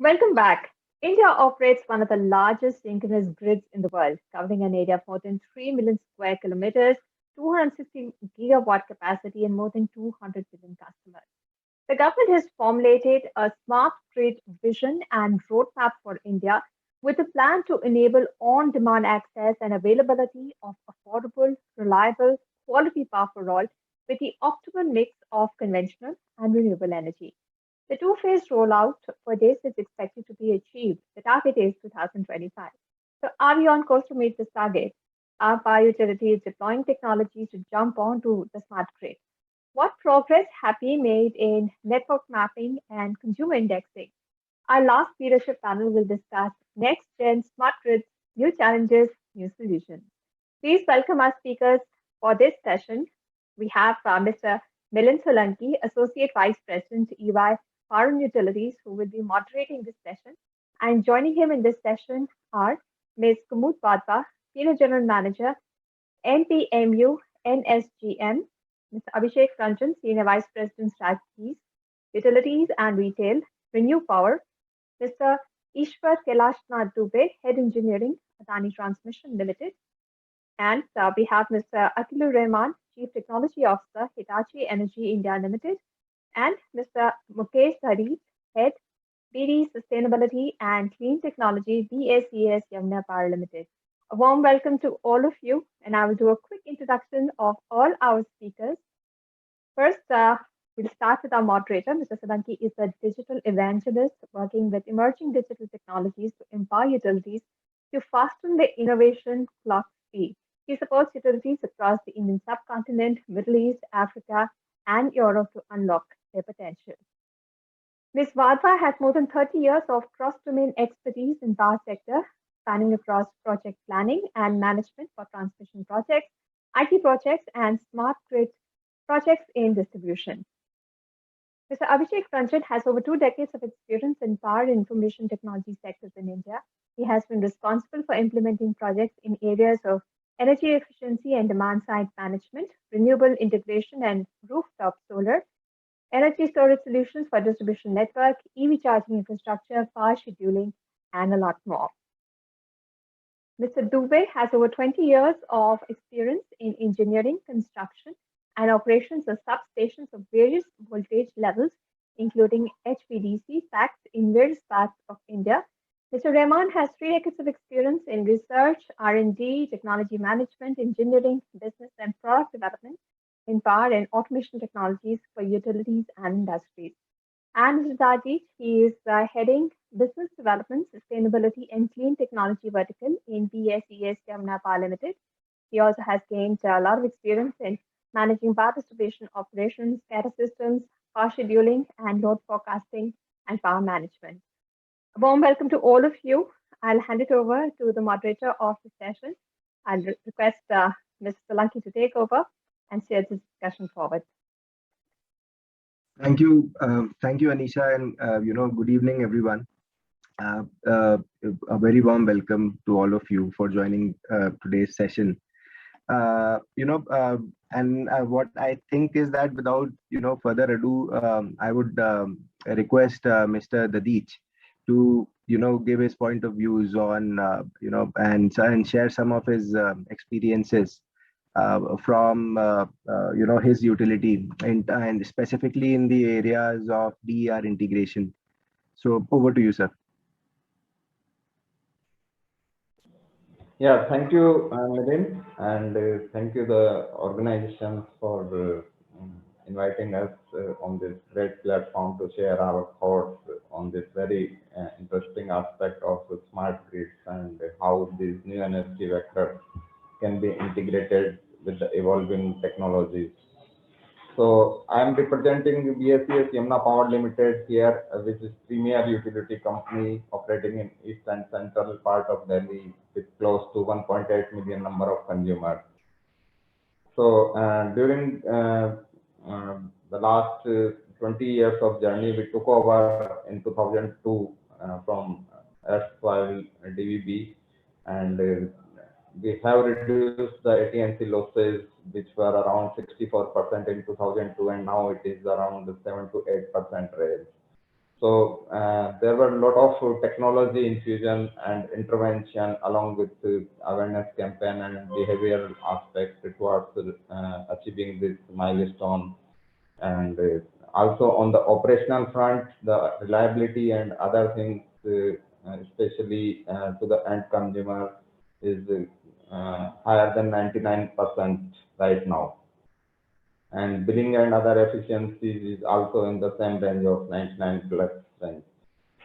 Welcome back. India operates one of the largest synchronous grids in the world, covering an area of more than 3 million square kilometers, 260 gigawatt capacity, and more than 200 million customers. The government has formulated a smart grid vision and roadmap for India with a plan to enable on demand access and availability of affordable, reliable, quality power for all with the optimal mix of conventional and renewable energy. The two-phase rollout for this is expected to be achieved. The target is 2025. So are we on course to meet this target? Are power utilities deploying technologies to jump onto the smart grid? What progress have been made in network mapping and consumer indexing? Our last leadership panel will discuss next gen smart grids, new challenges, new solutions. Please welcome our speakers for this session. We have Mr. Milind Solanki, Associate Vice President, EY Power and Utilities, who will be moderating this session. And joining him in this session are Ms. Kumud Wadhwa, Senior General Manager, NPMU NSGM, Mr. Abhishek Ranjan, Senior Vice President, Strategies, Utilities and Retail, Renew Power, Mr. Ishwar Kailashnath Dubey, Head Engineering, Adani Transmission Limited, and we have Mr. Atilur Rahman, Chief Technology Officer, Hitachi Energy India Limited, and Mr. Mukesh Dharit, Head BD Sustainability and Clean Technology, BACS Yamuna Power Limited. A warm welcome to all of you, and I will do a quick introduction of all our speakers. First, we'll start with our moderator. Mr. Solanki is a digital evangelist working with emerging digital technologies to empower utilities to fasten the innovation clock speed. He supports utilities across the Indian subcontinent, Middle East, Africa, and Europe to unlock their potential. Ms. Wadhwa has more than 30 years of cross-domain expertise in power sector, spanning across project planning and management for transmission projects, IT projects, and smart grid projects in distribution. Mr. Abhishek Ranjan has over 2 decades of experience in power and information technology sectors in India. He has been responsible for implementing projects in areas of energy efficiency and demand side management, renewable integration and rooftop solar, energy storage solutions for distribution network, EV charging infrastructure, power scheduling, and a lot more. Mr. Dubey has over 20 years of experience in engineering, construction, and operations of substations of various voltage levels, including HVDC stacks in various parts of India. Mr. Rahman has 3 decades of experience in research, R&D, technology management, engineering, business, and product development in power and automation technologies for utilities and industries. And Mr. Dajit, he is heading business development, sustainability, and clean technology vertical in BSES Yamuna Power Limited. He also has gained a lot of experience in managing power distribution operations, SCADA systems, power scheduling, and load forecasting and power management. A warm welcome to all of you. I'll hand it over to the moderator of the session. I'll request Mr. Solanki to take over and steer this discussion forward. Thank you, Anisha, and good evening, everyone. A very warm welcome to all of you for joining today's session. What I think is that without further ado, I would request Mr. Dadich to give his point of views on and share some of his experiences from his utility and specifically in the areas of DER integration. So over to you, sir. Yeah, thank you, Milind, and thank you the organization for inviting us on this great platform to share our thoughts on this very interesting aspect of smart grids and how these new energy vectors can be integrated with the evolving technologies. So I'm representing BSES Yamuna Power Limited here, which is premier utility company operating in east and central part of Delhi with close to 1.8 million number of consumers. So during the last 20 years of journey, we took over in 2002 from erstwhile DVB, and we have reduced the AT&C losses, which were around 64% in 2002, and now it is around the 7 to 8% range. So there were a lot of technology infusion and intervention along with awareness campaign and behavioral aspect towards achieving this milestone. And also on the operational front, the reliability and other things, especially to the end consumer, is higher than 99% right now. And billing and other efficiencies is also in the same range of 99 plus range.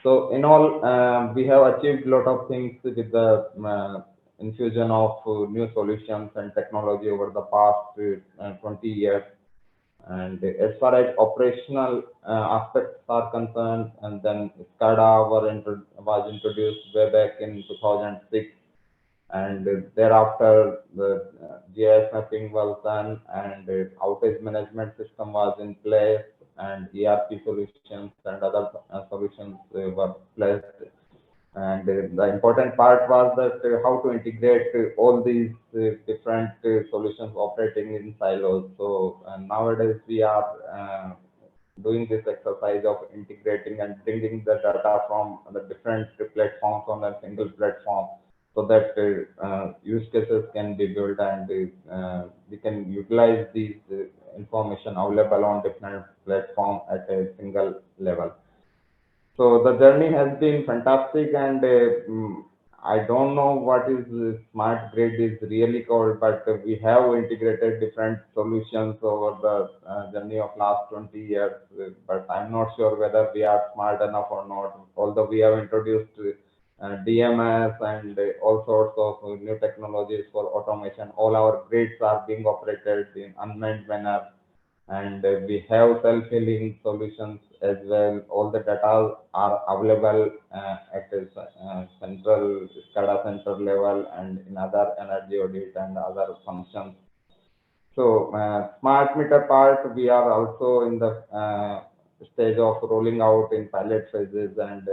So in all, we have achieved a lot of things with the infusion of new solutions and technology over the past 20 years. And as far as operational aspects are concerned, and then SCADA was introduced way back in 2006, and thereafter the GIS mapping was done, and outage management system was in place, and ERP solutions and other solutions were placed. And the important part was that how to integrate all these different solutions operating in silos. So nowadays we are doing this exercise of integrating and bringing the data from the different platforms on a single platform, so that use cases can be built, and we can utilize these information available on different platforms at a single level. So the journey has been fantastic, and I don't know what is smart grid is really called, but we have integrated different solutions over the journey of last 20 years. But I'm not sure whether we are smart enough or not. Although we have introduced DMS and all sorts of new technologies for automation, all our grids are being operated in unmanned manner, and we have self-healing solutions as well. All the data are available at a central SCADA center level and in other energy audit and other functions. So smart meter part, we are also in the stage of rolling out in pilot phases, and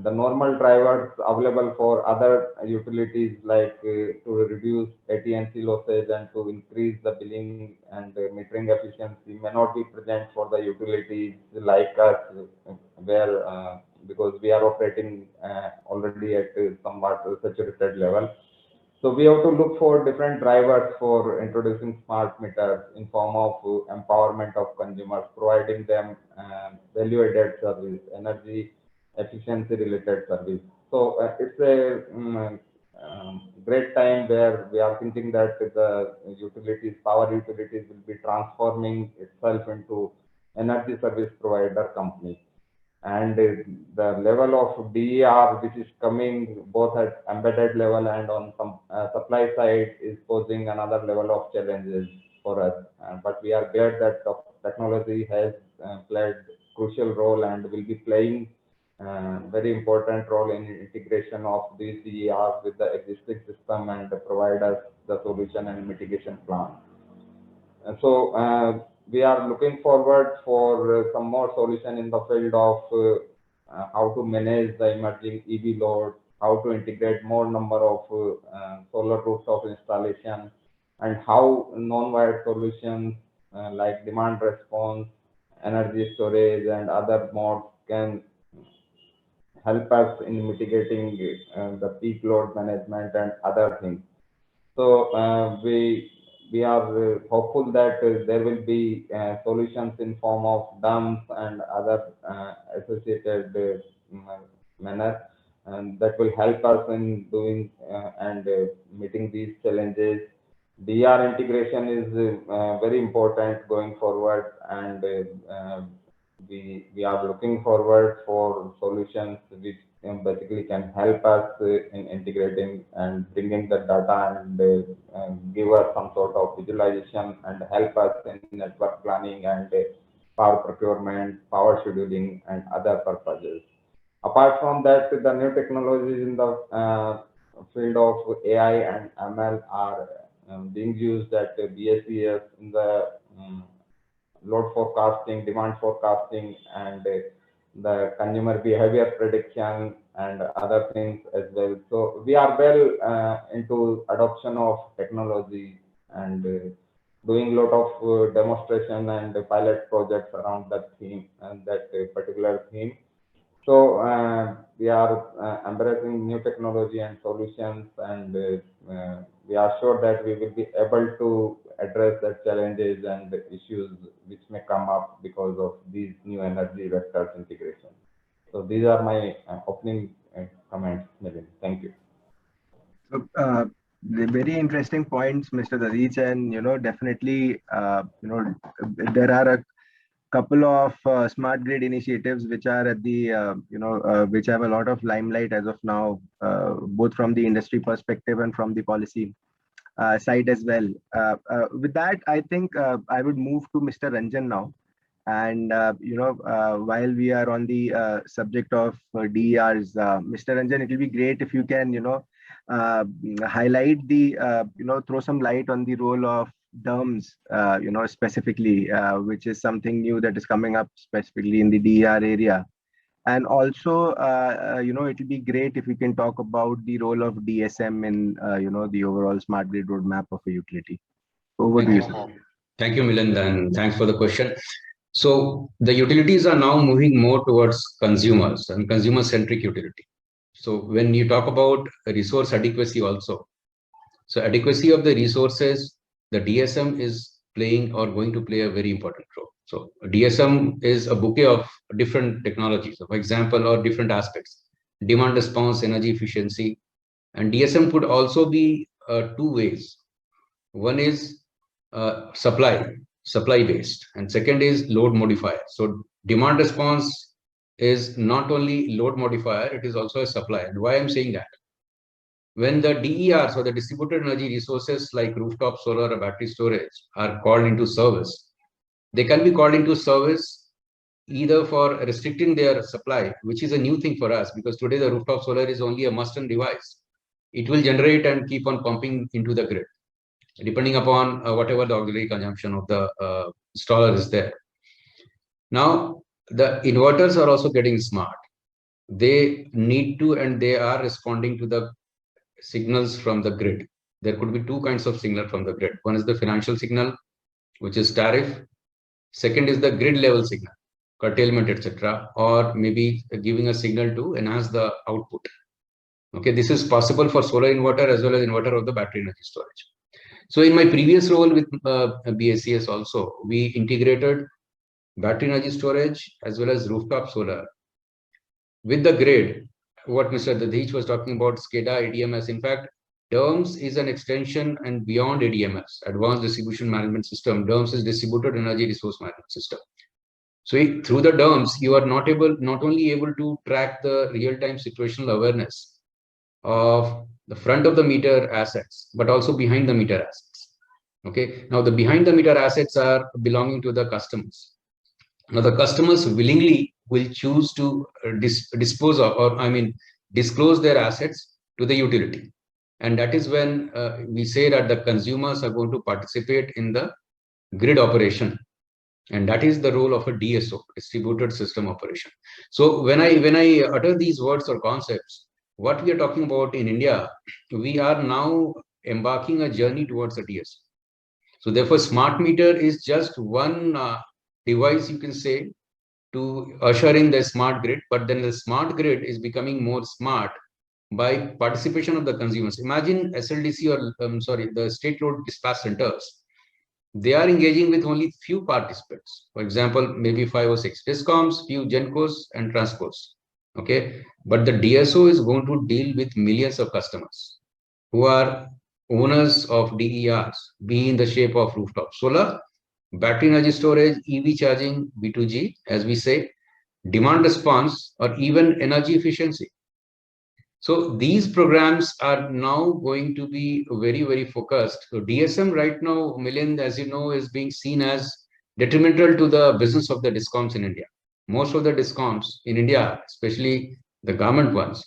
the normal drivers available for other utilities, like to reduce AT&C losses and to increase the billing and metering efficiency, may not be present for the utilities like us, where because we are operating already at somewhat saturated level. So we have to look for different drivers for introducing smart meters in form of empowerment of consumers, providing them value-added service, energy efficiency related service. So it's a great time where we are thinking that the utilities, power utilities, will be transforming itself into energy service provider company. And the level of DER which is coming both at embedded level and on some supply side is posing another level of challenges for us. But we are glad that the technology has played crucial role and will be playing very important role in integration of these DERs with the existing system and provide us the solution and mitigation plan. And so we are looking forward for some more solution in the field of how to manage the emerging EV load, how to integrate more number of solar rooftop installation, and how non-wired solutions like demand response, energy storage, and other modes can help us in mitigating the peak load management and other things. So we are hopeful that there will be solutions in form of dumps and other associated manner, and that will help us in doing and meeting these challenges. DR integration is very important going forward, and we are looking forward for solutions which basically can help us in integrating and bringing the data and give us some sort of visualization and help us in network planning and power procurement, power scheduling, and other purposes. Apart from that, the new technologies in the field of AI and ML are being used at BSES in the load forecasting, demand forecasting, and the consumer behavior prediction and other things as well. So we are well into adoption of technology, and doing a lot of demonstration and pilot projects around that theme and that particular theme. So we are embracing new technology and solutions, and we are sure that we will be able to address the challenges and the issues which may come up because of these new energy vectors integration. So these are my opening comments, Navin. Thank you. So, the very interesting points, Mr. Dadich, and definitely, there are a couple of smart grid initiatives which are at the which have a lot of limelight as of now, both from the industry perspective and from the policy side as well. With that, I think I would move to Mr. Ranjan now. And while we are on the subject of DERs, Mr. Ranjan, it will be great if you can, highlight the, throw some light on the role of DERMS, specifically, which is something new that is coming up specifically in the DER area. And also, it will be great if we can talk about the role of DSM in, the overall smart grid roadmap of a utility. Over to Thank you, you. sir. Thank you, Milind, and thanks for the question. So the utilities are now moving more towards consumers and consumer-centric utility. So when you talk about resource adequacy also, so adequacy of the resources, the DSM is playing or going to play a very important role. So DSM is a bouquet of different technologies, for example, or different aspects, demand response, energy efficiency, and DSM could also be two ways. One is supply based, and second is load modifier. So demand response is not only load modifier, it is also a supply. And why I'm saying that? When the DERs or the distributed energy resources like rooftop solar or battery storage are called into service, they can be called into service either for restricting their supply, which is a new thing for us because today the rooftop solar is only a must-and device. It will generate and keep on pumping into the grid, depending upon whatever the auxiliary consumption of the installer is there. Now, the inverters are also getting smart. They need to and they are responding to the signals from the grid. There could be two kinds of signal from the grid. One is the financial signal, which is tariff. Second is the grid level signal, curtailment, etc., or maybe giving a signal to enhance the output. Okay, this is possible for solar inverter as well as inverter of the battery energy storage. So in my previous role with BACS also, we integrated battery energy storage as well as rooftop solar with the grid. What Mr. Dadich was talking about, SCADA, ADMS, in fact, DERMS is an extension and beyond ADMS, Advanced Distribution Management System. DERMS is Distributed Energy Resource Management System. So through the DERMS, you are not only able to track the real-time situational awareness of the front of the meter assets, but also behind the meter assets. Okay. Now the behind the meter assets are belonging to the customers. Now the customers willingly will choose to dispose of, or I mean, disclose their assets to the utility. And that is when we say that the consumers are going to participate in the grid operation. And that is the role of a DSO, distributed system operation. So when I utter these words or concepts, what we are talking about in India, we are now embarking a journey towards a DSO. So therefore, smart meter is just one device, you can say, to usher in the smart grid, but then the smart grid is becoming more smart by participation of the consumers. Imagine SLDC or the state road dispatch centers. They are engaging with only few participants. For example, maybe 5 or 6 discoms, few gencos and transcos. Okay, but the DSO is going to deal with millions of customers who are owners of DERs, be in the shape of rooftop solar, battery energy storage, EV charging, B2G, as we say, demand response, or even energy efficiency. So these programs are now going to be very, very focused. So DSM right now, Milind, as you know, is being seen as detrimental to the business of the discoms in India. Most of the discoms in India, especially the government ones,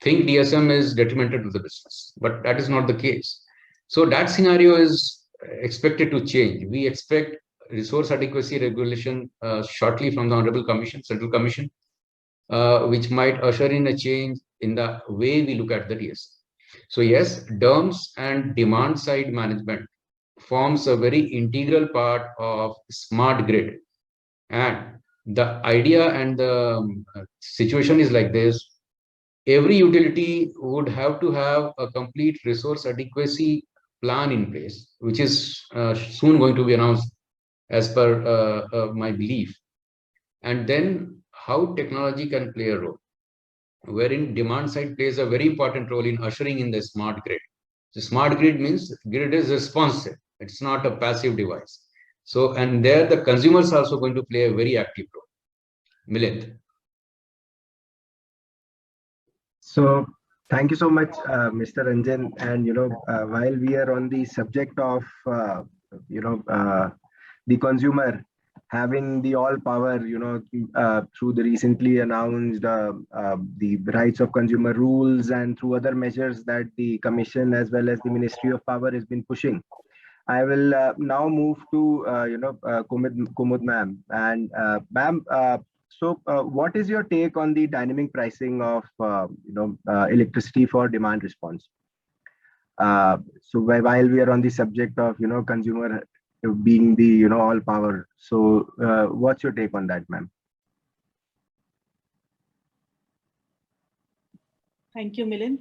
think DSM is detrimental to the business, but that is not the case. So that scenario is expected to change. We expect resource adequacy regulation shortly from the Honorable Commission, Central Commission, which might usher in a change in the way we look at the DSM. So yes, DERMS and demand side management forms a very integral part of smart grid. And The idea and the situation is like this. Every utility would have to have a complete resource adequacy plan in place, which is soon going to be announced as per my belief. And then how technology can play a role, wherein demand side plays a very important role in ushering in the smart grid. The smart grid means grid is responsive. It's not a passive device. So, and there the consumers are also going to play a very active role. Milind. So thank you so much, Mr. Ranjan. And while we are on the subject of you know the consumer having the all power, through the recently announced the rights of consumer rules and through other measures that the Commission as well as the Ministry of Power has been pushing. I will now move to Kumud ma'am. And ma'am, what is your take on the dynamic pricing of electricity for demand response? So while we are on the subject of consumer being the all power, so what's your take on that, ma'am? Thank you, Milind.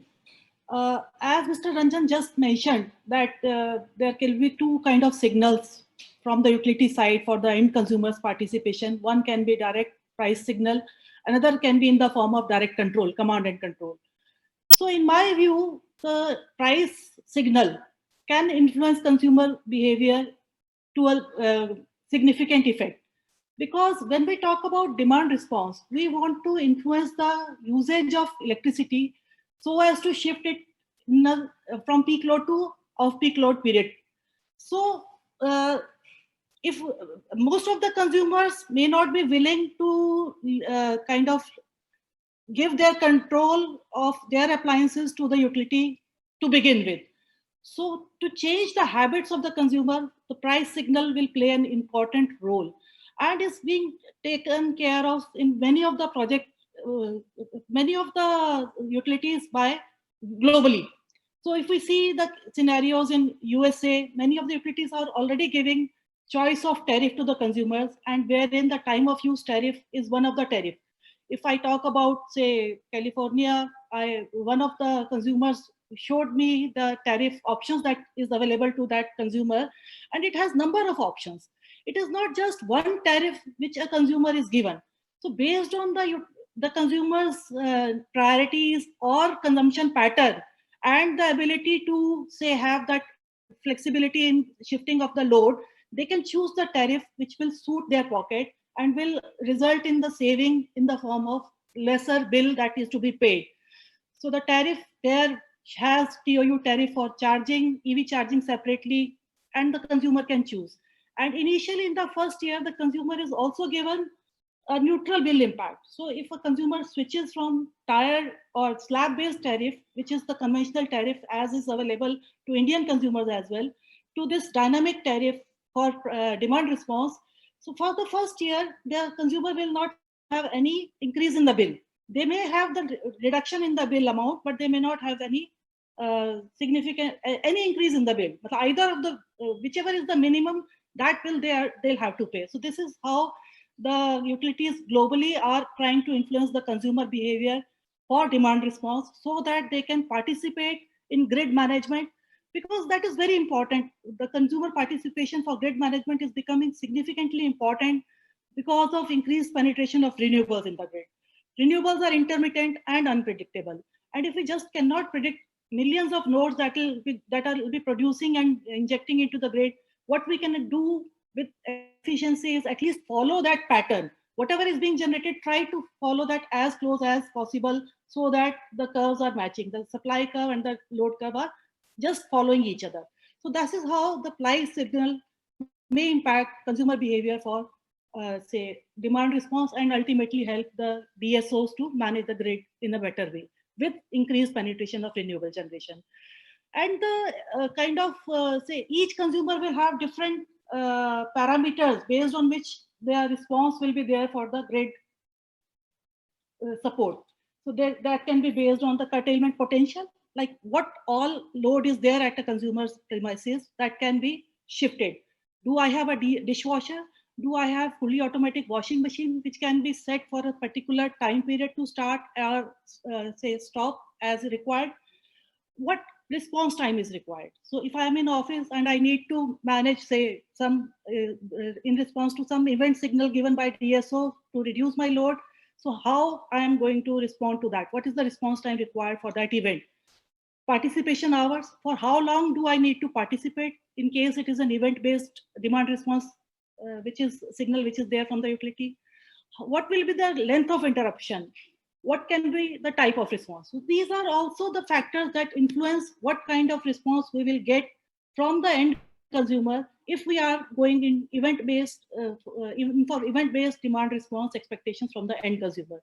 As Mr. Ranjan just mentioned, that there can be two kind of signals from the utility side for the end consumers participation. One can be direct price signal, another can be in the form of direct control, command and control. So in my view, the price signal can influence consumer behavior to a significant effect. Because when we talk about demand response, we want to influence the usage of electricity so as to shift it from peak load to off peak load period. So if most of the consumers may not be willing to kind of give their control of their appliances to the utility to begin with. So to change the habits of the consumer, the price signal will play an important role and is being taken care of in many of the projects, many of the utilities by globally. So if we see the scenarios in USA, many of the utilities are already giving choice of tariff to the consumers, and wherein the time of use tariff is one of the tariff. If I talk about, say, California, one of the consumers showed me the tariff options that is available to that consumer, and it has number of options. It is not just one tariff which a consumer is given. So based on the consumer's priorities or consumption pattern and the ability to, say, have that flexibility in shifting of the load, they can choose the tariff which will suit their pocket and will result in the saving in the form of lesser bill that is to be paid. So the tariff there has TOU tariff for charging, EV charging separately, and the consumer can choose. And initially in the first year, the consumer is also given a neutral bill impact. So if a consumer switches from tire or slab-based tariff, which is the conventional tariff as is available to Indian consumers as well, to this dynamic tariff for demand response, so for the first year, the consumer will not have any increase in the bill. They may have the reduction in the bill amount, but they may not have any significant any increase in the bill. But either of the whichever is the minimum, that bill they'll have to pay. So this is how the utilities globally are trying to influence the consumer behavior for demand response so that they can participate in grid management, because that is very important. The consumer participation for grid management is becoming significantly important because of increased penetration of renewables in the grid. Renewables are intermittent and unpredictable. And if we just cannot predict millions of nodes that will be producing and injecting into the grid, what we can do with efficiency is at least follow that pattern. Whatever is being generated, try to follow that as close as possible so that the curves are matching. The supply curve and the load curve are just following each other. So this is how the price signal may impact consumer behavior for, say, demand response, and ultimately help the DSOs to manage the grid in a better way with increased penetration of renewable generation. And the kind of, say, each consumer will have different parameters based on which their response will be there for the grid support. So that can be based on the curtailment potential, like what all load is there at a consumer's premises that can be shifted. Do I have a dishwasher? Do I have fully automatic washing machine which can be set for a particular time period to start or say stop as required? What response time is required? So if I am in office and I need to manage, say, some in response to some event signal given by DSO to reduce my load, so how I am going to respond to that? What is the response time required for that event? Participation hours, for how long do I need to participate in case it is an event-based demand response, which is signal which is there from the utility? What will be the length of interruption? What can be the type of response? So these are also the factors that influence what kind of response we will get from the end consumer if we are going in event-based, even for event-based demand response expectations from the end consumer.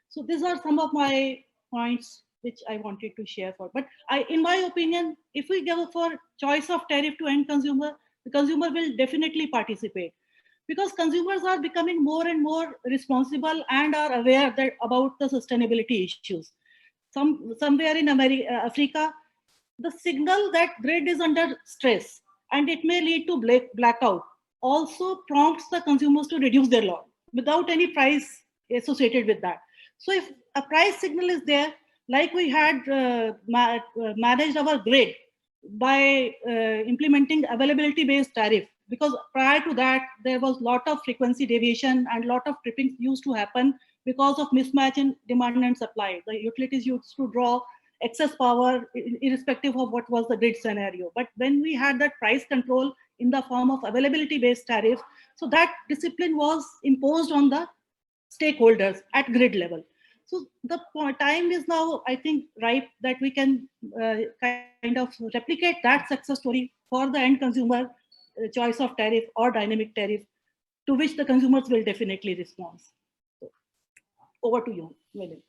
So these are some of my points which I wanted to share for. But in my opinion, if we give for choice of tariff to end consumer, the consumer will definitely participate, because consumers are becoming more and more responsible and are aware that about the sustainability issues. Somewhere in Africa, the signal that grid is under stress and it may lead to blackout also prompts the consumers to reduce their load without any price associated with that. So if a price signal is there, like we had managed our grid by implementing availability based tariff, because prior to that there was lot of frequency deviation and lot of tripping used to happen because of mismatch in demand and supply. The utilities used to draw excess power irrespective of what was the grid scenario. But when we had that price control in the form of availability based tariff, so that discipline was imposed on the stakeholders at grid level. So the time is now, I think, ripe that we can kind of replicate that success story for the end consumer choice of tariff or dynamic tariff, to which the consumers will definitely respond. So, over to you, Milind.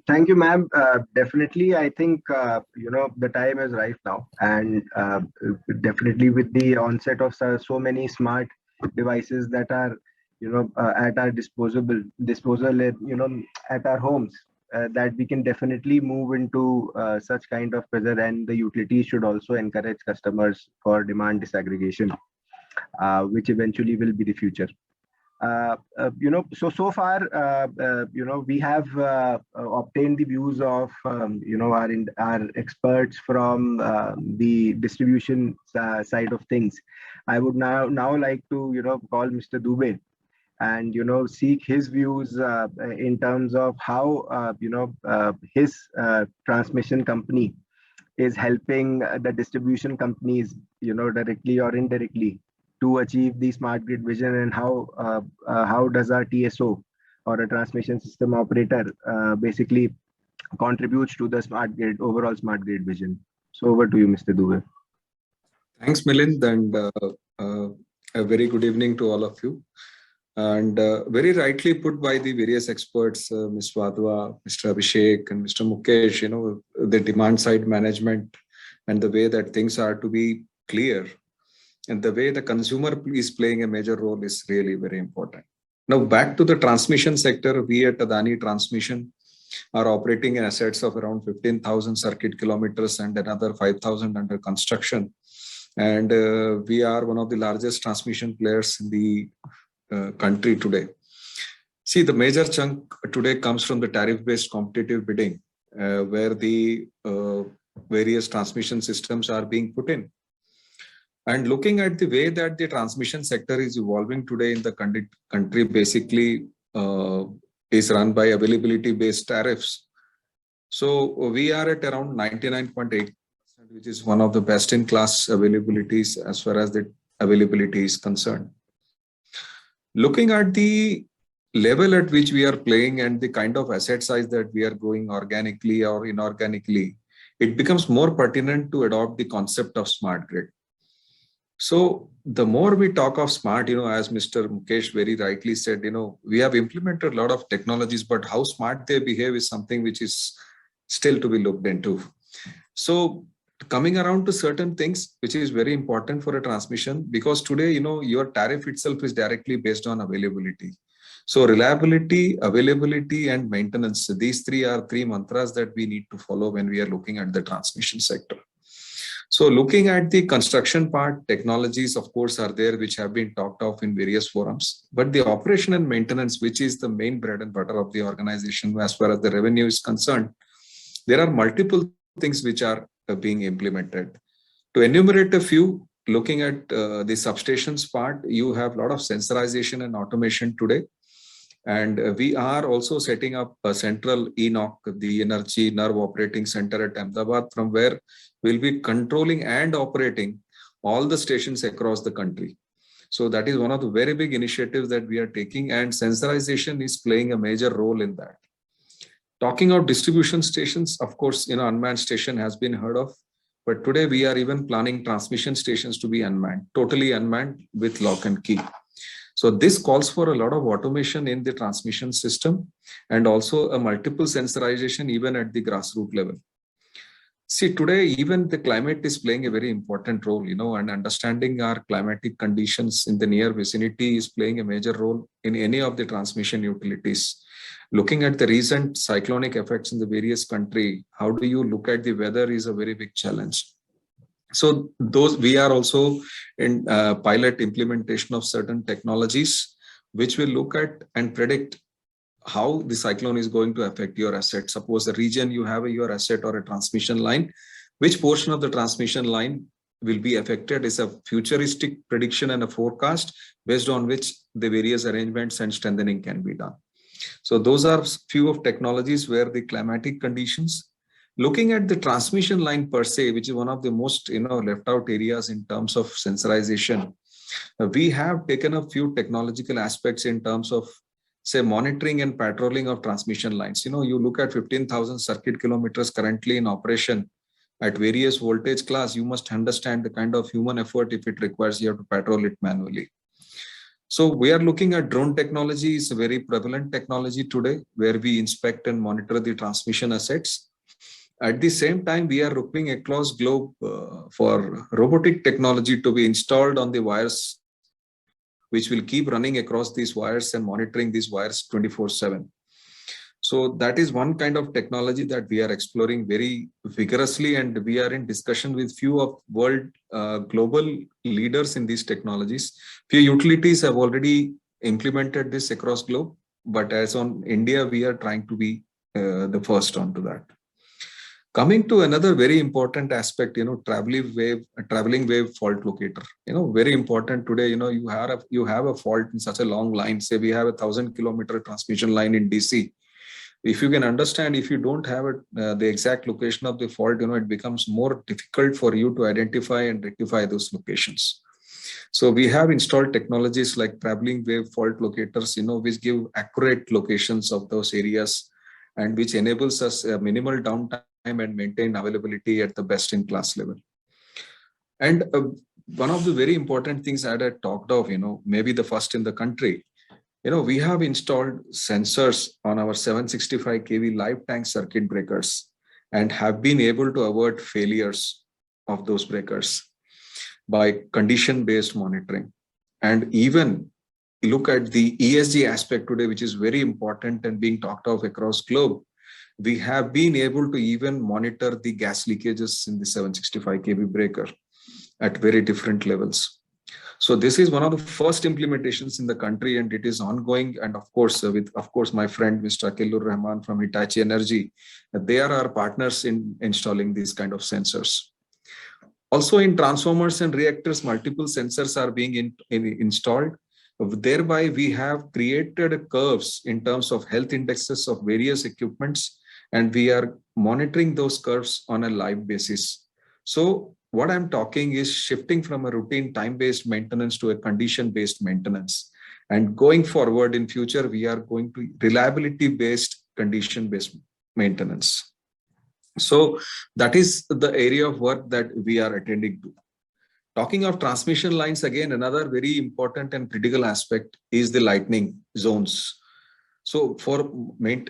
Thank you, ma'am. Definitely, I think the time is right now, and definitely with the onset of so many smart devices that are at our disposal at our homes, that we can definitely move into such kind of pressure, and the utilities should also encourage customers for demand disaggregation, which eventually will be the future. So far, we have obtained the views of our experts from the distribution side of things. I would now like to call Mr. Dubey and seek his views in terms of how his transmission company is helping the distribution companies directly or indirectly to achieve the smart grid vision, and how does our TSO or a transmission system operator basically contributes to the overall smart grid vision. So over to you, Mr. Dubey. Thanks, Milind, and a very good evening to all of you. And very rightly put by the various experts, Ms. Wadhwa, Mr. Abhishek, and Mr. Mukesh, the demand side management and the way that things are to be clear, and the way the consumer is playing a major role is really very important. Now, back to the transmission sector, we at Adani Transmission are operating in assets of around 15,000 circuit kilometers and another 5,000 under construction. And we are one of the largest transmission players in the country today. See, the major chunk today comes from the tariff-based competitive bidding, where the various transmission systems are being put in. And looking at the way that the transmission sector is evolving today in the country, basically is run by availability-based tariffs. So we are at around 99.8%, which is one of the best-in-class availabilities as far as the availability is concerned. Looking at the level at which we are playing and the kind of asset size that we are growing organically or inorganically, it becomes more pertinent to adopt the concept of smart grid. So the more we talk of smart, as Mr. Mukesh very rightly said, we have implemented a lot of technologies, but how smart they behave is something which is still to be looked into. So coming around to certain things, which is very important for a transmission, because today, your tariff itself is directly based on availability. So reliability, availability, and maintenance, these three are three mantras that we need to follow when we are looking at the transmission sector. So looking at the construction part, technologies, of course, are there, which have been talked of in various forums. But the operation and maintenance, which is the main bread and butter of the organization, as far as the revenue is concerned, there are multiple things which are being implemented. To enumerate a few, looking at the substations part, you have a lot of sensorization and automation today. And we are also setting up a central ENOC, the Energy Nerve Operating Center at Ahmedabad, from where we'll be controlling and operating all the stations across the country. So that is one of the very big initiatives that we are taking, and sensorization is playing a major role in that. Talking of distribution stations, of course, unmanned station has been heard of, but today we are even planning transmission stations to be unmanned, totally unmanned with lock and key. So this calls for a lot of automation in the transmission system and also a multiple sensorization even at the grassroots level. See, today, even the climate is playing a very important role, and understanding our climatic conditions in the near vicinity is playing a major role in any of the transmission utilities. Looking at the recent cyclonic effects in the various country, how do you look at the weather is a very big challenge. So those, we are also in pilot implementation of certain technologies, which will look at and predict how the cyclone is going to affect your asset. Suppose a region you have your asset or a transmission line, which portion of the transmission line will be affected is a futuristic prediction and a forecast based on which the various arrangements and strengthening can be done. So those are few of technologies where the climatic conditions. Looking at the transmission line per se, which is one of the most left out areas in terms of sensorization, we have taken a few technological aspects in terms of, say, monitoring and patrolling of transmission lines. You look at 15,000 circuit kilometers currently in operation at various voltage class, you must understand the kind of human effort if it requires you have to patrol it manually. So we are looking at drone technology. Is a very prevalent technology today where we inspect and monitor the transmission assets. At the same time, we are looking across globe for robotic technology to be installed on the wires, which will keep running across these wires and monitoring these wires 24/7. So that is one kind of technology that we are exploring very vigorously, and we are in discussion with few of world global leaders in these technologies. Few utilities have already implemented this across globe, but as on India, we are trying to be the first onto that. Coming to another very important aspect, traveling wave fault locator. Very important today. You have a fault in such a long line. Say we have a 1,000-kilometer transmission line in DC. If you can understand, if you don't have the exact location of the fault, it becomes more difficult for you to identify and rectify those locations. So we have installed technologies like traveling wave fault locators, which give accurate locations of those areas and which enables us a minimal downtime and maintain availability at the best-in-class level. And one of the very important things I had talked of, maybe the first in the country, we have installed sensors on our 765 kV live tank circuit breakers and have been able to avert failures of those breakers by condition-based monitoring. And even look at the ESG aspect today, which is very important and being talked of across globe. We have been able to even monitor the gas leakages in the 765 kV breaker at very different levels. So this is one of the first implementations in the country, and it is ongoing. And of course, with my friend Mr. Akilur Rahman from Hitachi Energy, they are our partners in installing these kind of sensors. Also in transformers and reactors, multiple sensors are being installed. Thereby, we have created curves in terms of health indexes of various equipments, and we are monitoring those curves on a live basis. So what I'm talking is shifting from a routine time-based maintenance to a condition-based maintenance. And going forward in future, we are going to reliability-based, condition-based maintenance. So that is the area of work that we are attending to. Talking of transmission lines, again, another very important and critical aspect is the lightning zones. So for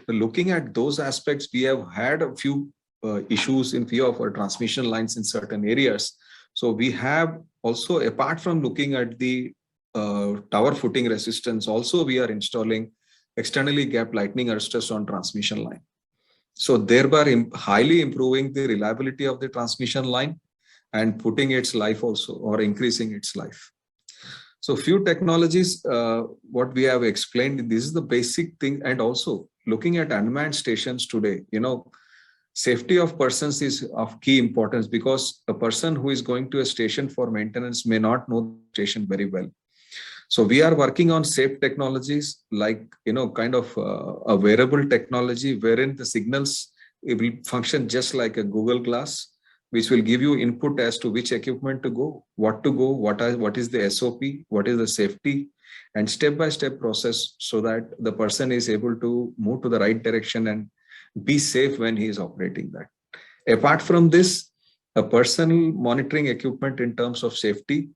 looking at those aspects, we have had a few issues in few of our transmission lines in certain areas. So we have also, apart from looking at the tower footing resistance, also we are installing externally gapped lightning arresters on transmission line. So thereby highly improving the reliability of the transmission line and putting its life also or increasing its life. So few technologies, what we have explained, this is the basic thing. And also looking at unmanned stations today, safety of persons is of key importance, because a person who is going to a station for maintenance may not know the station very well. So we are working on safe technologies like, kind of a wearable technology wherein the signals, it will function just like a Google Glass, which will give you input as to which equipment to go, what is the SOP, what is the safety, and step-by-step process, so that the person is able to move to the right direction and be safe when he is operating that. Apart from this, a personal monitoring equipment in terms of safety,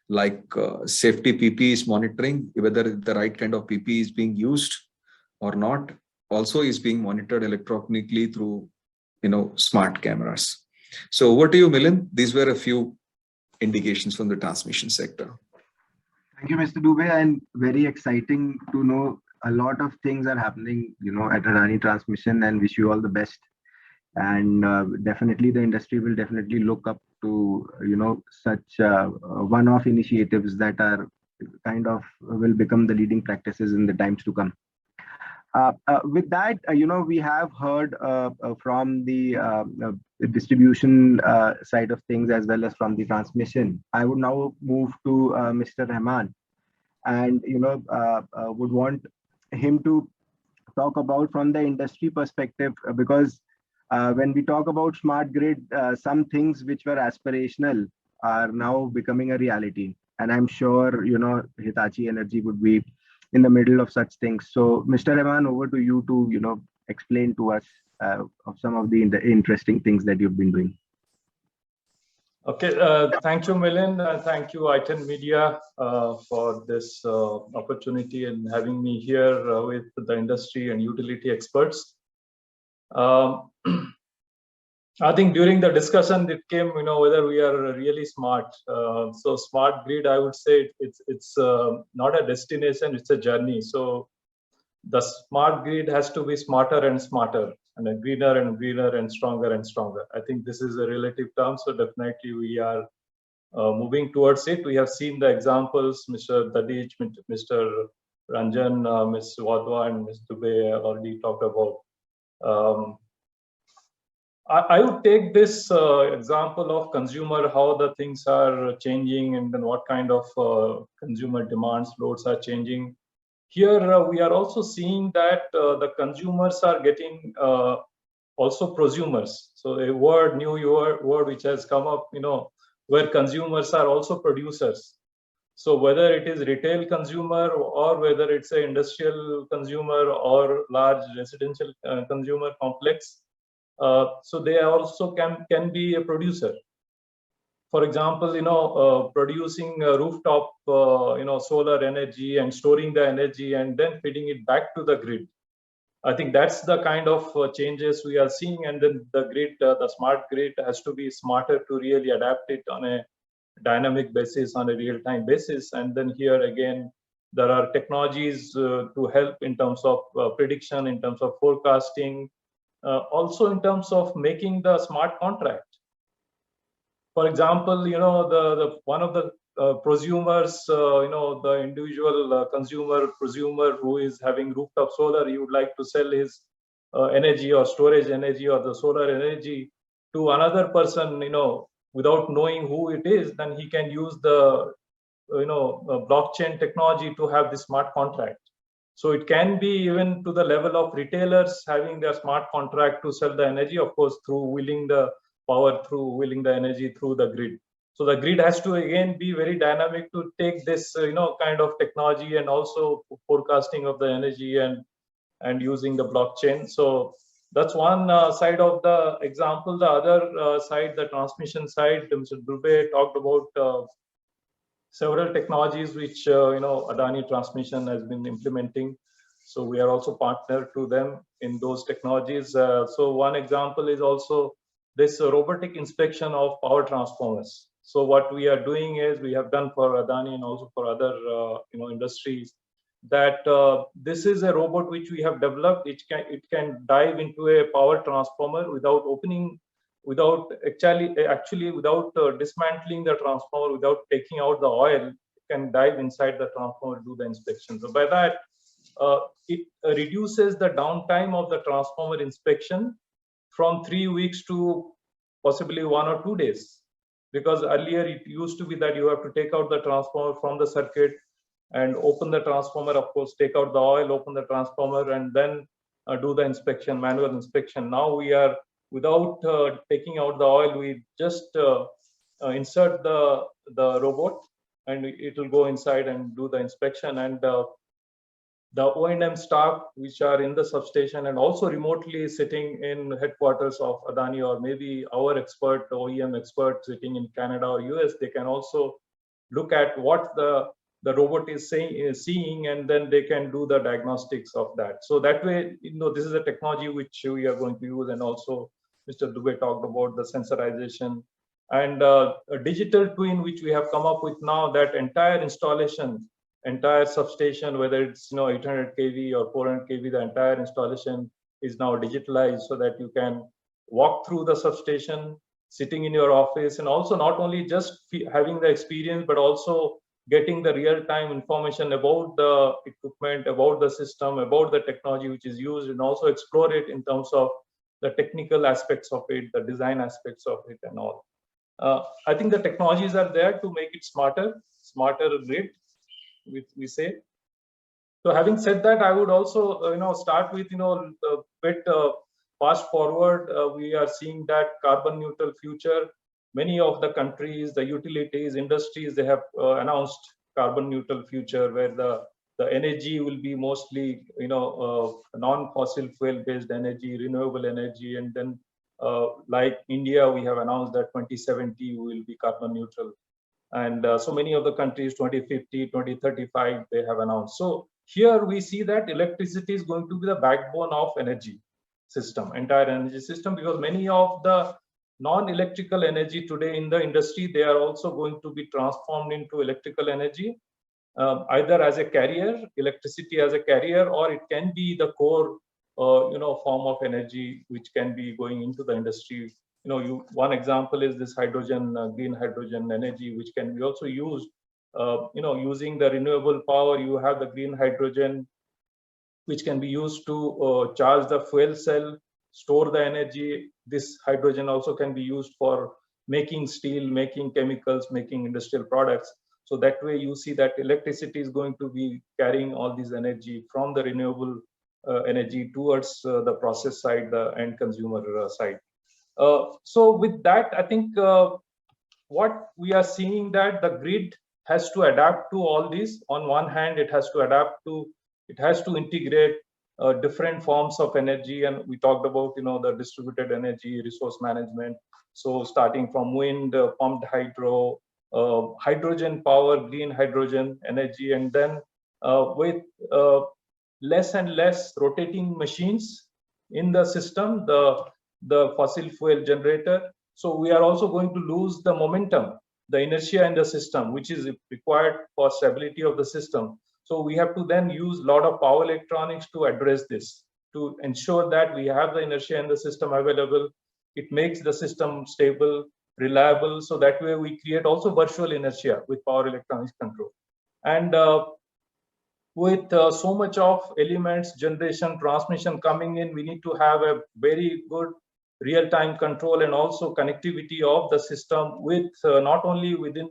like safety PPE is monitoring whether the right kind of PPE is being used or not, also is being monitored electronically through, smart cameras. So over to you, Milind. These were a few indications from the transmission sector. Thank you, Mr. Dubey, and very exciting to know a lot of things are happening, at Adani Transmission, and wish you all the best. And definitely the industry will definitely look up to, such one-off initiatives that are kind of will become the leading practices in the times to come. With that, we have heard from the distribution side of things as well as from the transmission. I would now move to Mr. Rahman, and would want him to talk about from the industry perspective, because when we talk about smart grid, some things which were aspirational are now becoming a reality, and I'm sure Hitachi Energy would be in the middle of such things. So, Mr. Rahman, over to you to explain to us of some of the interesting things that you've been doing. Okay, thank you, Milind, and thank you, ITEN Media, for this opportunity and having me here with the industry and utility experts. I think during the discussion it came, whether we are really smart. So smart grid, I would say it's not a destination, it's a journey. So the smart grid has to be smarter and smarter, and greener and greener, and stronger and stronger. I think this is a relative term, so definitely we are moving towards it. We have seen the examples, Mr. Dadich, Mr. Ranjan, Ms. Wadhwa, and Ms. Dubey already talked about. I would take this example of consumer, how the things are changing, and then what kind of consumer demands, loads are changing. Here we are also seeing that the consumers are getting also prosumers. So a new word which has come up, where consumers are also producers. So whether it is retail consumer or whether it's an industrial consumer or large residential consumer complex, so they also can be a producer. For example, producing rooftop, solar energy and storing the energy and then feeding it back to the grid. I think that's the kind of changes we are seeing. And then the grid, the smart grid has to be smarter to really adapt it on a dynamic basis, on a real-time basis. And then here again, there are technologies to help in terms of prediction, in terms of forecasting, also in terms of making the smart contract. For example, the one of the prosumers, the individual consumer prosumer who is having rooftop solar, he would like to sell his energy or storage energy or the solar energy to another person, without knowing who it is. Then he can use the blockchain technology to have the smart contract. So it can be even to the level of retailers having their smart contract to sell the energy, of course, through wheeling the power, through wheeling the energy through the grid. So the grid has to again be very dynamic to take this, kind of technology and also forecasting of the energy and using the blockchain. So that's one side of the example. The other side, the transmission side, Mr. Dubey talked about several technologies which Adani Transmission has been implementing. So we are also partner to them in those technologies. So one example is also this robotic inspection of power transformers. So what we are doing is, we have done for Adani and also for other industries, that this is a robot which we have developed. It can dive into a power transformer without opening without actually without dismantling the transformer, without taking out the oil, it can dive inside the transformer, do the inspection. So by that, it reduces the downtime of the transformer inspection from 3 weeks to possibly 1 or 2 days. Because earlier it used to be that you have to take out the transformer from the circuit and open the transformer, of course, take out the oil, open the transformer, and then do the inspection, manual inspection. Now we are, without taking out the oil, we just insert the robot and it will go inside and do the inspection. And the O&M staff which are in the substation and also remotely sitting in headquarters of Adani, or maybe our expert, OEM expert sitting in Canada or US, they can also look at what the robot is seeing, and then they can do the diagnostics of that. So that way, this is a technology which we are going to use. And also Mr. Dubey talked about the sensorization and a digital twin, which we have come up with now, that entire installation, entire substation, whether it's 800 kV or 400 kV, the entire installation is now digitalized, so that you can walk through the substation sitting in your office, and also not only just having the experience, but also getting the real-time information about the equipment, about the system, about the technology which is used, and also explore it in terms of the technical aspects of it, the design aspects of it, and all. I think the technologies are there to make it smarter grid, we say. So having said that, I would also start with a bit fast forward. We are seeing that carbon neutral future. Many of the countries, the utilities, industries, they have announced carbon neutral future, where the energy will be mostly non-fossil fuel based energy, renewable energy. And then like India, we have announced that 2070 will be carbon neutral. And so many of the countries, 2050, 2035, they have announced. So here we see that electricity is going to be the backbone of energy system, entire energy system, because many of the non-electrical energy today in the industry, they are also going to be transformed into electrical energy, either as a carrier, electricity as a carrier, or it can be the core form of energy which can be going into the industry. One example is this hydrogen, green hydrogen energy, which can be also used, using the renewable power. You have the green hydrogen, which can be used to charge the fuel cell, store the energy. This hydrogen also can be used for making steel, making chemicals, making industrial products. So that way you see that electricity is going to be carrying all this energy from the renewable energy towards the process side, the end consumer side. So with that, I think what we are seeing, that the grid has to adapt to all this. On one hand, it has to integrate different forms of energy, and we talked about the distributed energy resource management. So starting from wind, pumped hydro, hydrogen power, green hydrogen energy, and then with less and less rotating machines in the system, the fossil fuel generator. So we are also going to lose the momentum, the inertia in the system, which is required for stability of the system. So we have to then use a lot of power electronics to address this, to ensure that we have the inertia in the system available. It makes the system stable, reliable. So that way we create also virtual inertia with power electronics control. And with so much of elements, generation, transmission coming in, we need to have a very good real-time control and also connectivity of the system with not only within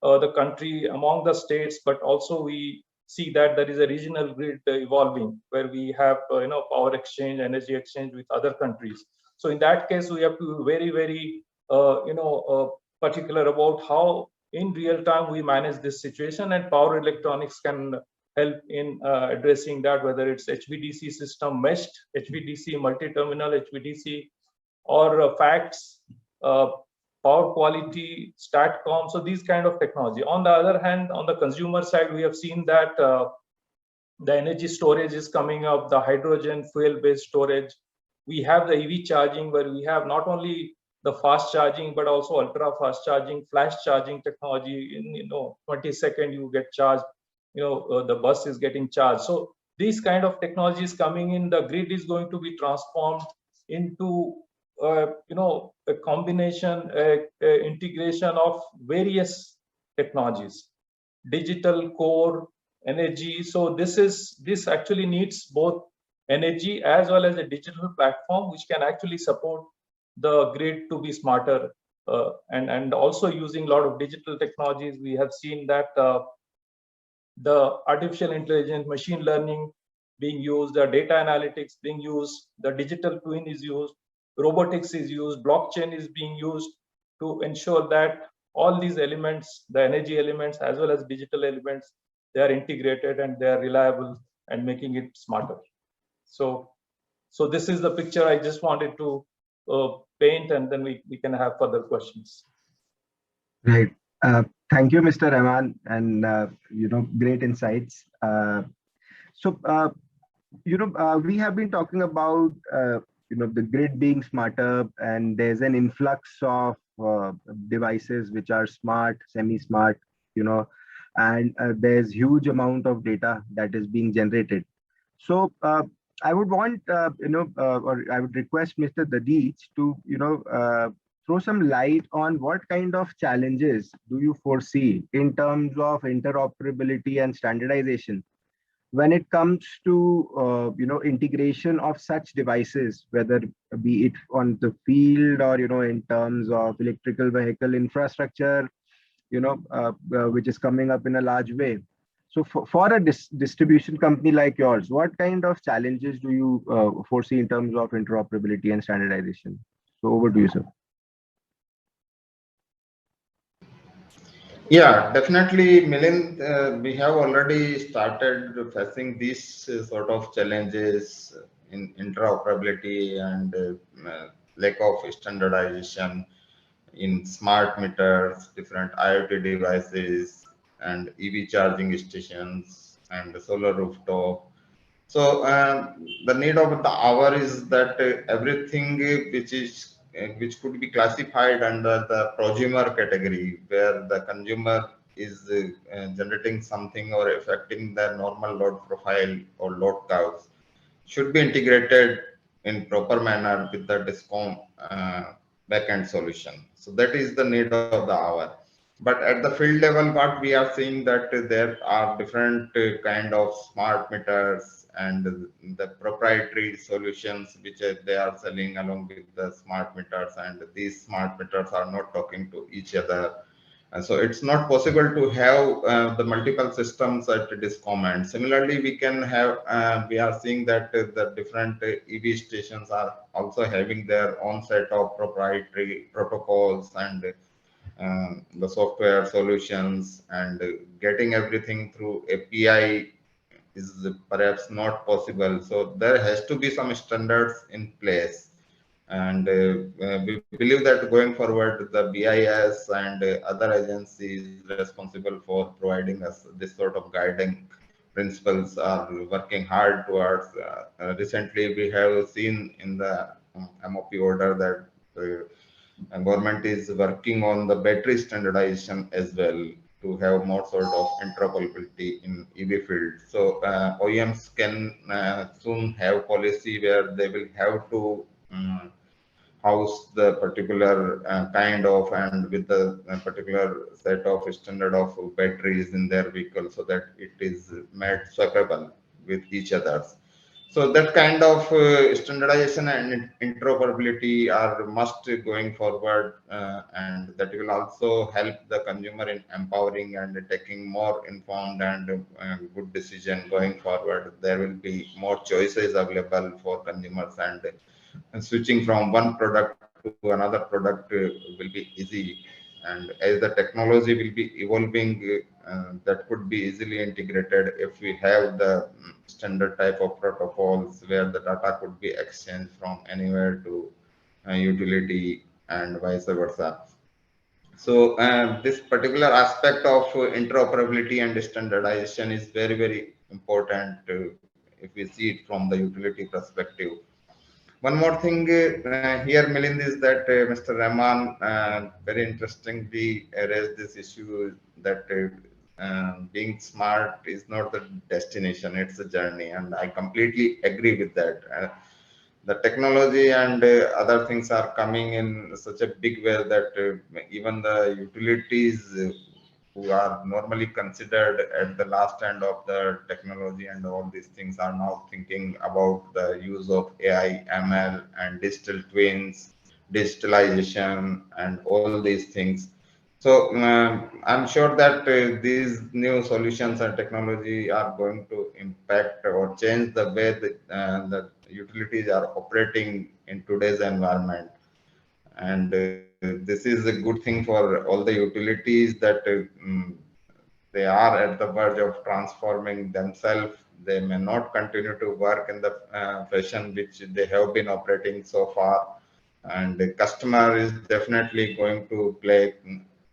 the country, among the states, but also we see that there is a regional grid evolving, where we have power exchange, energy exchange with other countries. So in that case, we have to be very, very particular about how in real time we manage this situation, and power electronics can help in addressing that, whether it's HVDC system, meshed HVDC, multi-terminal HVDC, or FACTS, power quality, STATCOM. So these kind of technology. On the other hand, on the consumer side, we have seen that the energy storage is coming up, the hydrogen fuel-based storage. We have the EV charging, where we have not only the fast charging, but also ultra fast charging, flash charging technology. In 20 seconds you get charged. The bus is getting charged. So these kind of technologies coming in, the grid is going to be transformed into a combination, a integration of various technologies, digital, core, energy. So this actually needs both energy as well as a digital platform which can actually support the grid to be smarter, and also using a lot of digital technologies. We have seen that the artificial intelligence, machine learning being used, the data analytics being used, the digital twin is used, robotics is used, blockchain is being used to ensure that all these elements, the energy elements as well as digital elements, they are integrated and they are reliable and making it smarter. So this is the picture I just wanted to paint, and then we can have further questions. Right. Thank you, Mr. Rahman, and great insights. We have been talking about the grid being smarter, and there's an influx of devices which are smart, semi-smart, and there's huge amount of data that is being generated. So I would want, or I would request Mr. Dadich to, throw some light on what kind of challenges do you foresee in terms of interoperability and standardization when it comes to, integration of such devices, whether be it on the field or, in terms of electrical vehicle infrastructure, which is coming up in a large way. So for a distribution company like yours, what kind of challenges do you foresee in terms of interoperability and standardization? So over to you, sir. Yeah, definitely, Milind. We have already started facing these sort of challenges in interoperability and lack of standardization in smart meters, different IoT devices, and EV charging stations and solar rooftop. So the need of the hour is that everything which could be classified under the prosumer category, where the consumer is generating something or affecting the normal load profile or load curves, should be integrated in proper manner with the DISCOM backend solution. So that is the need of the hour. But at the field level, what we are seeing that there are different kind of smart meters and the proprietary solutions which they are selling along with the smart meters, and these smart meters are not talking to each other. And so it's not possible to have the multiple systems at this command. Similarly, we are seeing that the different EV stations are also having their own set of proprietary protocols and the software solutions, and getting everything through API is perhaps not possible. So there has to be some standards in place. And we believe that going forward, the BIS and other agencies responsible for providing us this sort of guiding principles are working hard towards. Recently, we have seen in the MOP order that government is working on the battery standardization as well to have more sort of interoperability in EV field. So OEMs can soon have policy where they will have to house the particular kind of and with the particular set of standard of batteries in their vehicle, so that it is made swappable with each others. So that kind of standardization and interoperability are must going forward, and that will also help the consumer in empowering and taking more informed and good decision going forward. There will be more choices available for consumers, and switching from one product to another product will be easy. And as the technology will be evolving, that could be easily integrated if we have the standard type of protocols where the data could be exchanged from anywhere to utility and vice versa. So this particular aspect of interoperability and standardization is very, very important if we see it from the utility perspective. One more thing here, Milind, is that Mr. Rahman very interestingly raised this issue that being smart is not the destination, it's a journey. And I completely agree with that. the technology and other things are coming in such a big way that even the utilities who are normally considered at the last end of the technology and all these things are now thinking about the use of AI, ML, and digital twins, digitalization, and all these things. So I'm sure that these new solutions and technology are going to impact or change the way the utilities are operating in today's environment. And this is a good thing for all the utilities that they are at the verge of transforming themselves. They may not continue to work in the fashion which they have been operating so far. And the customer is definitely going to play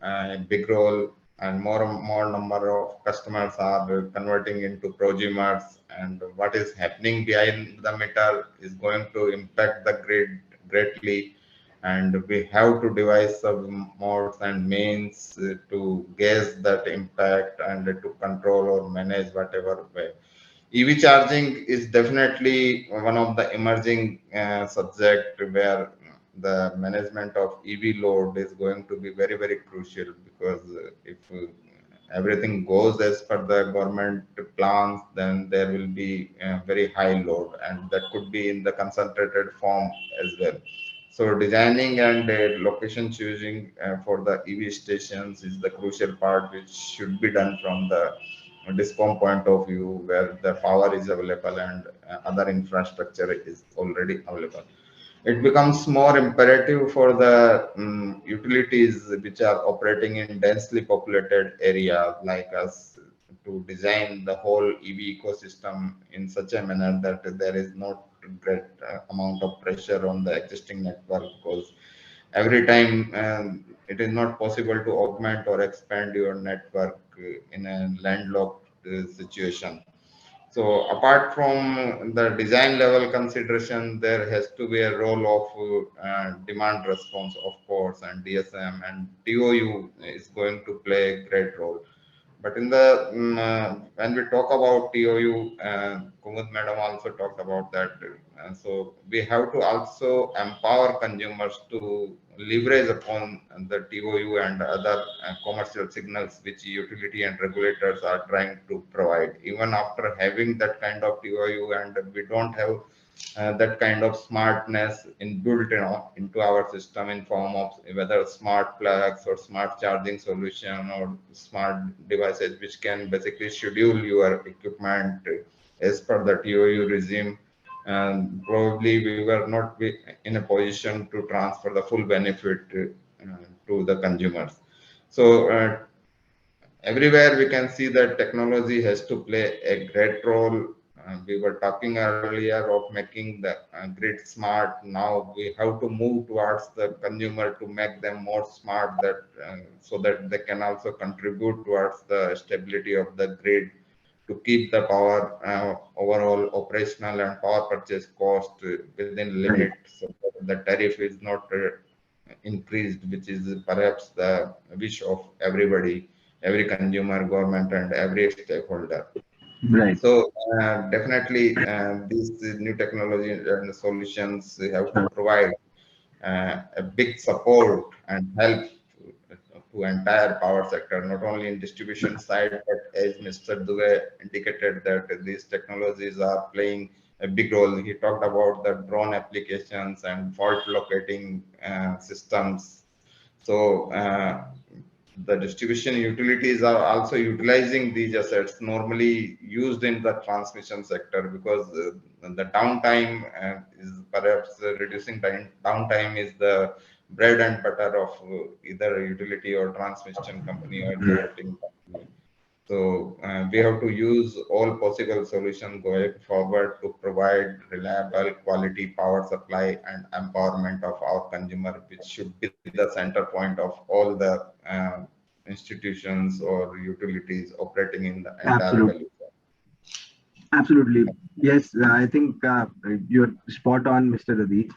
a big role, and more number of customers are converting into prosumers, and what is happening behind the meter is going to impact the grid greatly, and we have to devise some modes and means to gauge that impact and to control or manage whatever way. EV charging is definitely one of the emerging subject where the management of EV load is going to be very, very crucial, because if everything goes as per the government plans, then there will be a very high load, and that could be in the concentrated form as well. So designing and location choosing for the EV stations is the crucial part, which should be done from the discom point of view, where the power is available and other infrastructure is already available. It becomes more imperative for the utilities which are operating in densely populated areas like us to design the whole EV ecosystem in such a manner that there is not great amount of pressure on the existing network, because every time it is not possible to augment or expand your network in a landlocked situation. So apart from the design level consideration, there has to be a role of demand response, of course, and DSM and TOU is going to play a great role. But in the when we talk about TOU, Kumud Madam also talked about that. So we have to also empower consumers to leverage upon the TOU and other commercial signals which utility and regulators are trying to provide. Even after having that kind of TOU, and we don't have that kind of smartness inbuilt into our system in form of whether smart plugs or smart charging solution or smart devices which can basically schedule your equipment as per the TOU regime. And probably we were not in a position to transfer the full benefit to the consumers. So everywhere we can see that technology has to play a great role. We were talking earlier of making the grid smart. Now we have to move towards the consumer to make them more smart, that so that they can also contribute towards the stability of the grid to keep the power overall operational and power purchase cost within limit, so that the tariff is not increased, which is perhaps the wish of everybody, every consumer, government, and every stakeholder. Right. So definitely these new technology and solutions have to provide a big support and help to entire power sector, not only in distribution side, but as Mr. Dubey indicated that these technologies are playing a big role. He talked about the drone applications and fault locating systems. So the distribution utilities are also utilizing these assets normally used in the transmission sector, because the downtime is perhaps reducing downtime is the bread and butter of either a utility or transmission company or generating company. So we have to use all possible solutions going forward to provide reliable quality power supply and empowerment of our consumer, which should be the center point of all the institutions or utilities operating in the entire Absolutely. value chain. Absolutely. Yes, I think you're spot on, Mr. Adit.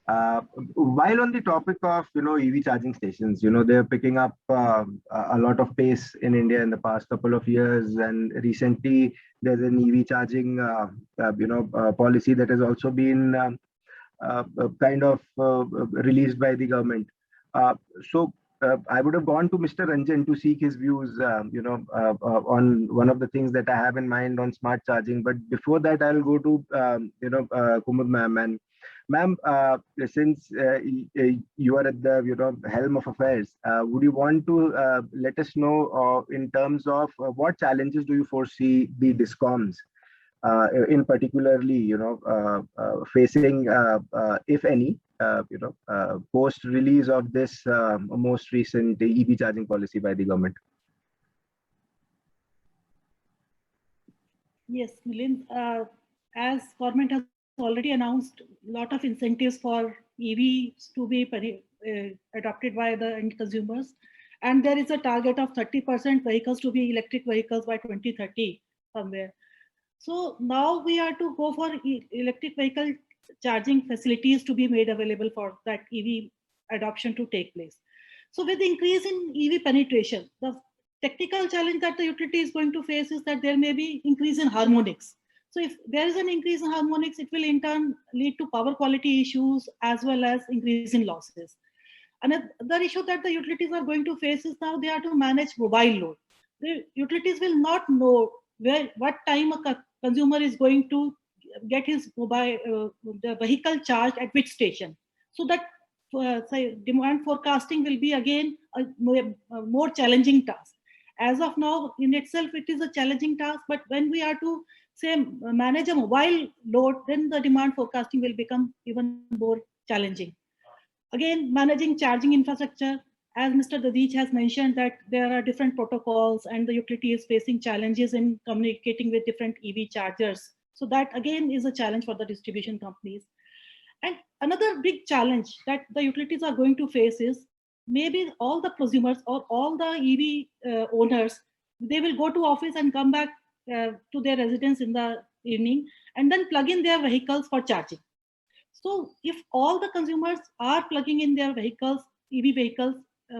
Uh, while on the topic of EV charging stations, they're picking up a lot of pace in India in the past couple of years, and recently there's an EV charging policy that has also been kind of released by the government. So I would have gone to Mr. Ranjan to seek his views, on one of the things that I have in mind on smart charging. But before that, I'll go to Kumud ma'am. And ma'am, since you are at the helm of affairs, would you want to let us know in terms of what challenges do you foresee the discoms in particularly, facing, if any, post release of this most recent EV charging policy by the government? Yes, Milind, as government has already announced a lot of incentives for EVs to be adopted by the end consumers. And there is a target of 30% vehicles to be electric vehicles by 2030 somewhere. So now we are to go for electric vehicle charging facilities to be made available for that EV adoption to take place. So with the increase in EV penetration, the technical challenge that the utility is going to face is that there may be increase in harmonics. So if there is an increase in harmonics, it will in turn lead to power quality issues as well as increase in losses. Another issue that the utilities are going to face is now they are to manage mobile load. The utilities will not know what time a consumer is going to get his the vehicle charged at which station. So that say demand forecasting will be again a more challenging task. As of now, in itself, it is a challenging task. But when we are to say manage a mobile load, then the demand forecasting will become even more challenging. Again, managing charging infrastructure, as Mr. Dadich has mentioned, that there are different protocols and the utility is facing challenges in communicating with different EV chargers. So that again is a challenge for the distribution companies. And another big challenge that the utilities are going to face is maybe all the prosumers or all the EV owners, they will go to office and come back to their residence in the evening and then plug in their vehicles for charging. So if all the consumers are plugging in their vehicles, EV vehicles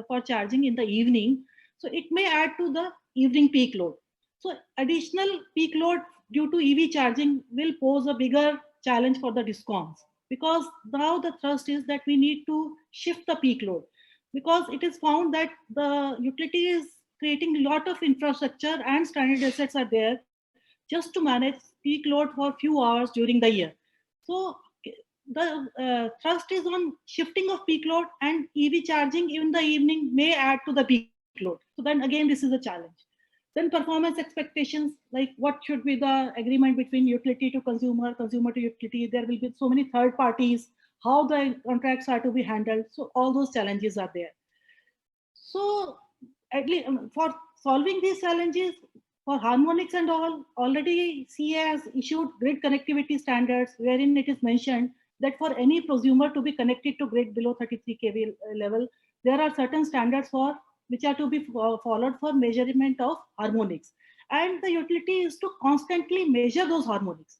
for charging in the evening, so it may add to the evening peak load. So additional peak load due to EV charging will pose a bigger challenge for the discoms, because now the thrust is that we need to shift the peak load, because it is found that the utility is creating a lot of infrastructure and stranded assets are there just to manage peak load for a few hours during the year. So the thrust is on shifting of peak load, and EV charging in the evening may add to the peak load. So then again, this is a challenge. Then performance expectations, like what should be the agreement between utility to consumer, consumer to utility. There will be so many third parties, how the contracts are to be handled. So all those challenges are there. So at least for solving these challenges, for harmonics and all, already CA has issued grid connectivity standards wherein it is mentioned that for any prosumer to be connected to grid below 33 kV level, there are certain standards for which are to be followed for measurement of harmonics. And the utility is to constantly measure those harmonics.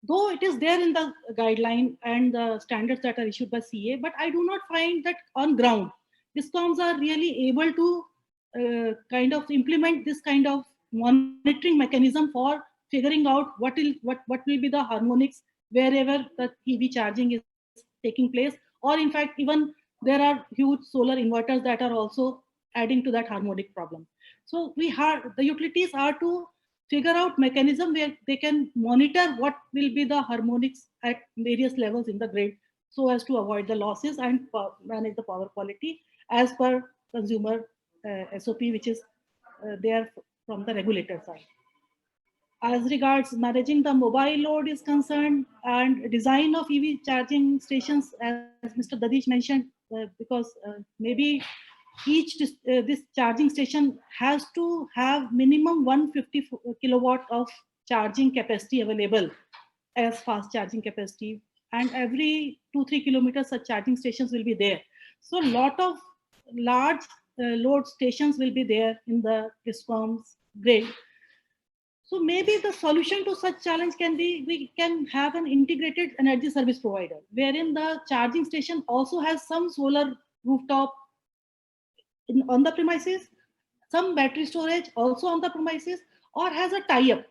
Though it is there in the guideline and the standards that are issued by CA, but I do not find that on ground, discoms are really able to kind of implement this kind of monitoring mechanism for figuring out what will be the harmonics wherever the EV charging is taking place, or in fact, even there are huge solar inverters that are also adding to that harmonic problem. So the utilities are to figure out mechanism where they can monitor what will be the harmonics at various levels in the grid so as to avoid the losses and manage the power quality as per consumer SOP, which is there from the regulator side. As regards managing the mobile load is concerned and design of EV charging stations, as Mr. Dadich mentioned, because maybe this charging station has to have minimum 150 kilowatt of charging capacity available as fast charging capacity, and every 2-3 kilometers such charging stations will be there. So a lot of large load stations will be there in the discoms grid. So maybe the solution to such challenge can be, we can have an integrated energy service provider wherein the charging station also has some solar rooftop on the premises, some battery storage also on the premises, or has a tie-up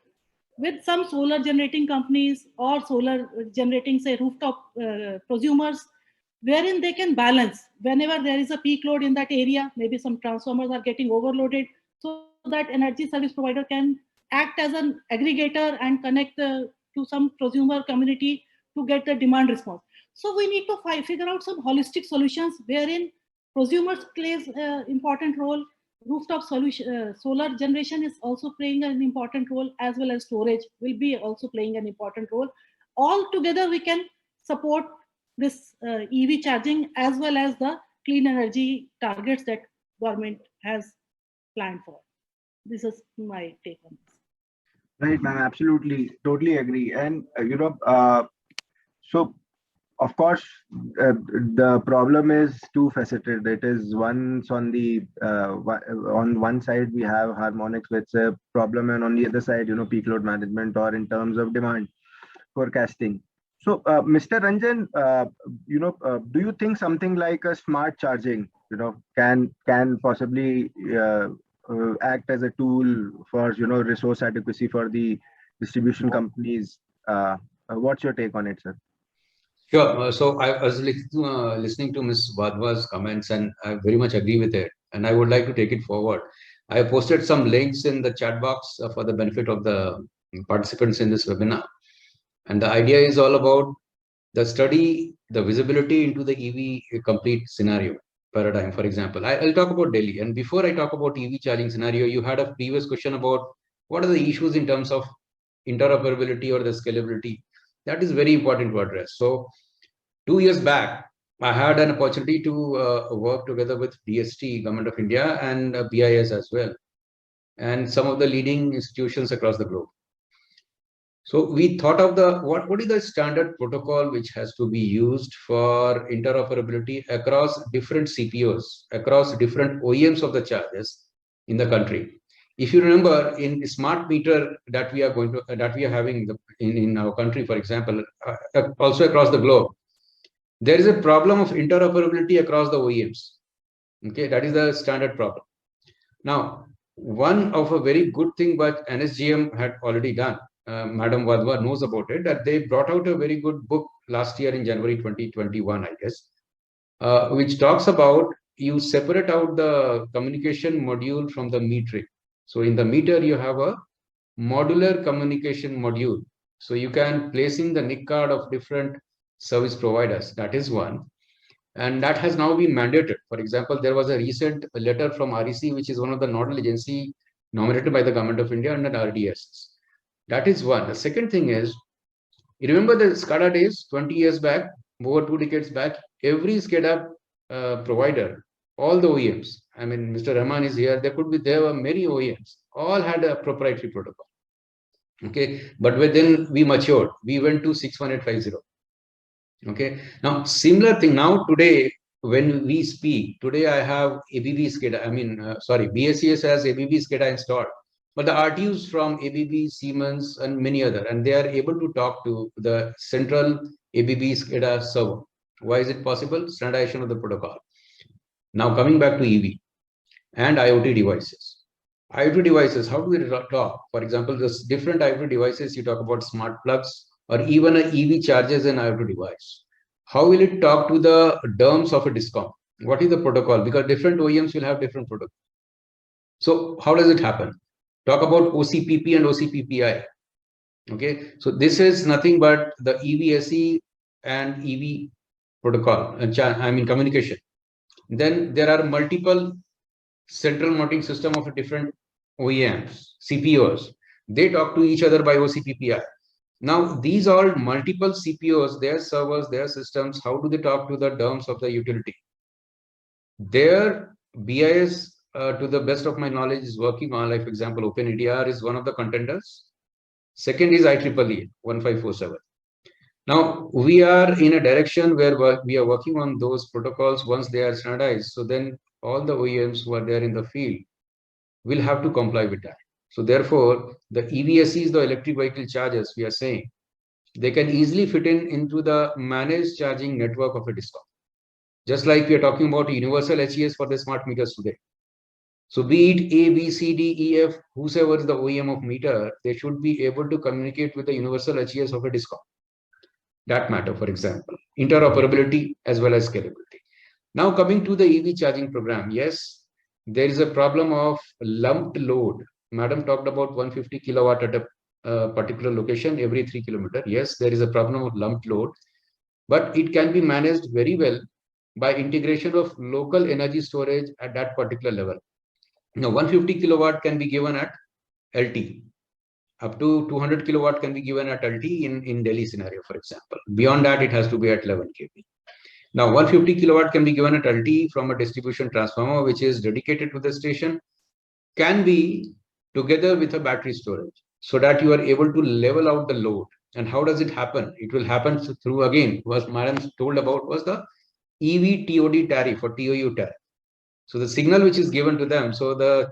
with some solar generating companies or solar generating, say, rooftop prosumers, wherein they can balance whenever there is a peak load in that area, maybe some transformers are getting overloaded, so that energy service provider can act as an aggregator and connect to some prosumer community to get the demand response. So we need to figure out some holistic solutions wherein prosumers plays an important role. Rooftop solution, solar generation is also playing an important role, as well as storage will be also playing an important role. All together, we can support this EV charging as well as the clean energy targets that government has planned for. This is my take on this. Right, ma'am. Absolutely, totally agree. And so of course, the problem is two-faceted. It is once on the on one side we have harmonics, which is a problem, and on the other side, peak load management or in terms of demand forecasting. So, Mr. Ranjan, do you think something like a smart charging, can possibly act as a tool for resource adequacy for the distribution companies? What's your take on it, sir? Sure. So I was listening to Ms. Vadva's comments, and I very much agree with it. And I would like to take it forward. I have posted some links in the chat box for the benefit of the participants in this webinar. And the idea is all about the study, the visibility into the EV complete scenario paradigm, for example. I'll talk about Delhi. And before I talk about EV charging scenario, you had a previous question about what are the issues in terms of interoperability or the scalability. That is very important to address. So 2 years back, I had an opportunity to work together with DST, Government of India, and BIS as well, and some of the leading institutions across the globe. So we thought of what is the standard protocol which has to be used for interoperability across different CPOs, across different OEMs of the chargers in the country. If you remember, in smart meter that we are having in our country, for example, also across the globe, there is a problem of interoperability across the OEMs. Okay, that is the standard problem. Now, one of a very good thing but NSGM had already done, Madam Vadva knows about it, that they brought out a very good book last year in January 2021, I guess, which talks about you separate out the communication module from the metering. So in the meter, you have a modular communication module. So you can place in the NIC card of different service providers. That is one. And that has now been mandated. For example, there was a recent letter from REC, which is one of the nodal agency nominated by the Government of India under RDS. That is one. The second thing is, you remember the SCADA days 20 years back, over 2 decades back, every SCADA provider, all the OEMs, I mean, Mr. Rahman is here, there were many OEMs, all had a proprietary protocol. Okay, but then we matured, we went to 61850. Okay, now similar thing now today when we speak today, I have ABB SCADA. I mean, BSES has ABB SCADA installed, but the RTUs from ABB, Siemens, and many other, and they are able to talk to the central ABB SCADA server. Why is it possible? Standardization of the protocol. Now coming back to EV and IoT devices. IoT devices, how do we talk? For example, this different IoT devices, you talk about smart plugs, or even an EV charges an IoT device. How will it talk to the DERMS of a DISCOM? What is the protocol? Because different OEMs will have different protocols. So how does it happen? Talk about OCPP and OCPPI. Okay, so this is nothing but the EVSE and EV protocol, I mean communication. Then there are multiple central monitoring system of different OEMs, CPOs. They talk to each other by OCPPI. Now, these are multiple CPOs, their servers, their systems. How do they talk to the DERMS of the utility? Their BIS, to the best of my knowledge, is working on, like, for example, OpenEDR is one of the contenders. Second is IEEE 1547. Now, we are in a direction where we are working on those protocols once they are standardized. So then all the OEMs who are there in the field will have to comply with that. So therefore, the EVSEs, the electric vehicle chargers, we are saying, they can easily fit into the managed charging network of a DISCOM. Just like we are talking about universal HES for the smart meters today. So be it A, B, C, D, E, F, whosoever is the OEM of meter, they should be able to communicate with the universal HES of a DISCOM. That matter, for example, interoperability as well as scalability. Now coming to the EV charging program, yes, there is a problem of lumped load. Madam talked about 150 kilowatt at a particular location every 3 kilometers. Yes, there is a problem of lumped load, but it can be managed very well by integration of local energy storage at that particular level. Now 150 kilowatt can be given at LT. Up to 200 kilowatt can be given at LT in Delhi scenario, for example. Beyond that, it has to be at 11 kV. Now, 150 kilowatt can be given at LT from a distribution transformer, which is dedicated to the station, can be together with a battery storage, so that you are able to level out the load. And how does it happen? It will happen through, again, what Madam told about was the EV TOD tariff or TOU tariff. So the signal which is given to them, so the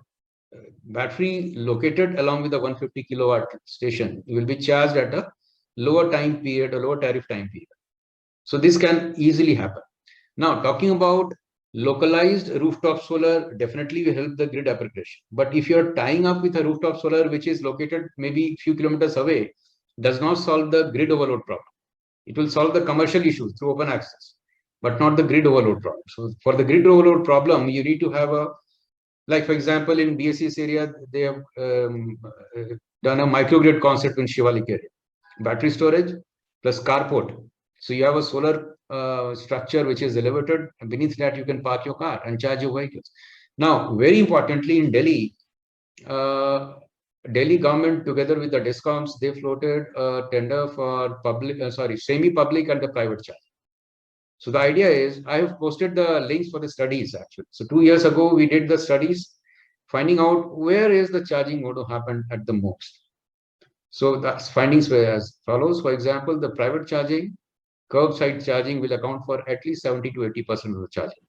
battery located along with the 150 kilowatt station will be charged at a lower time period, a lower tariff time period. So this can easily happen. Now, talking about localized rooftop solar, definitely will help the grid application. But if you're tying up with a rooftop solar which is located maybe a few kilometers away, does not solve the grid overload problem. It will solve the commercial issues through open access, but not the grid overload problem. So for the grid overload problem, you need to have a, like for example, in BSES area, they have done a microgrid concept in Shivalik area. Battery storage plus carport. So you have a solar structure which is elevated, and beneath that you can park your car and charge your vehicles. Now, very importantly, in Delhi, Delhi government together with the DISCOMs, they floated a tender for semi-public and the private charge. So the idea is, I have posted the links for the studies actually. So 2 years ago, we did the studies, finding out where is the charging going to happen at the most. So the findings were as follows. For example, the private charging, curbside charging will account for at least 70 to 80% of the charging.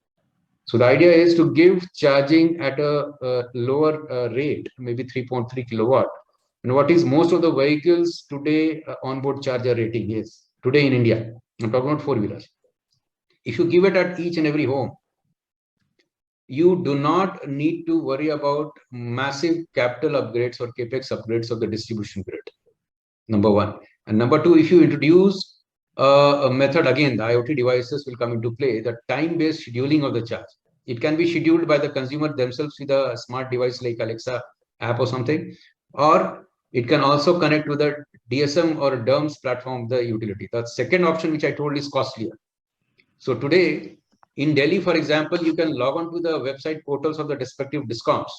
So the idea is to give charging at a lower rate, maybe 3.3 kilowatt. And what is most of the vehicles today onboard charger rating is today in India. I'm talking about four-wheelers. If you give it at each and every home, you do not need to worry about massive capital upgrades or capex upgrades of the distribution grid. Number one. And number two, if you introduce a method, again, the IoT devices will come into play, the time-based scheduling of the charge. It can be scheduled by the consumer themselves with a smart device like Alexa app or something, or it can also connect with the DSM or DERMS platform of the utility. The second option, which I told, is costlier. So today, in Delhi, for example, you can log on to the website portals of the respective DISCOMs,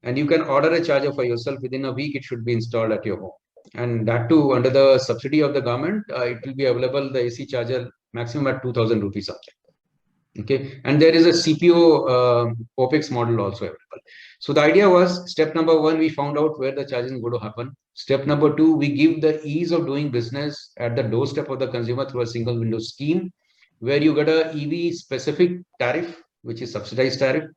and you can order a charger for yourself. Within a week, it should be installed at your home. And that too, under the subsidy of the government, it will be available, the AC charger, maximum at 2,000 rupees something. Okay, and there is a CPO OPEX model also available. So the idea was, step number one, we found out where the charging is going to happen. Step number two, we give the ease of doing business at the doorstep of the consumer through a single window scheme, where you get a EV specific tariff, which is subsidized tariff,